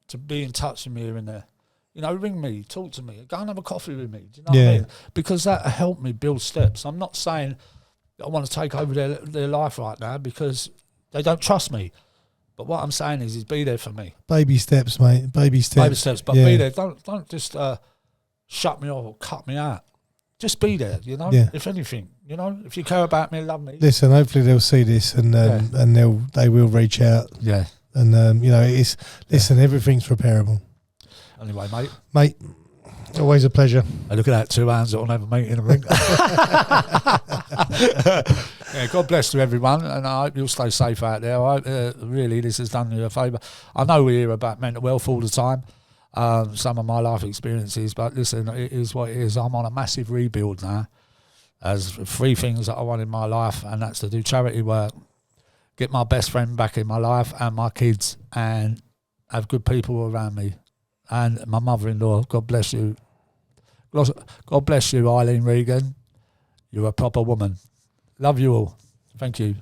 to be in touch with me here and there. Ring me, talk to me, go and have a coffee with me. Do you know what I mean? Because that helped me build steps. I'm not saying I want to take over their life right now, because they don't trust me. But what I'm saying is be there for me. Baby steps, mate. Baby steps. Baby steps. But be there. Don't just shut me off or cut me out. Just be there, Yeah. If anything, if you care about me, love me. Listen, hopefully they'll see this and they will reach out. Yeah. And, everything's repairable. Anyway, Mate, always a pleasure. Hey, look at that, 2 hands that will never meet in a ring. Yeah, God bless to everyone, and I hope you'll stay safe out there. I hope, really, this has done you a favour. I know we hear about mental health all the time, some of my life experiences, but listen, it is what it is. I'm on a massive rebuild now. There's 3 things that I want in my life, and that's to do charity work, get my best friend back in my life and my kids, and have good people around me. And my mother-in-law, God bless you. God bless you, Eileen Regan. You're a proper woman. Love you all. Thank you.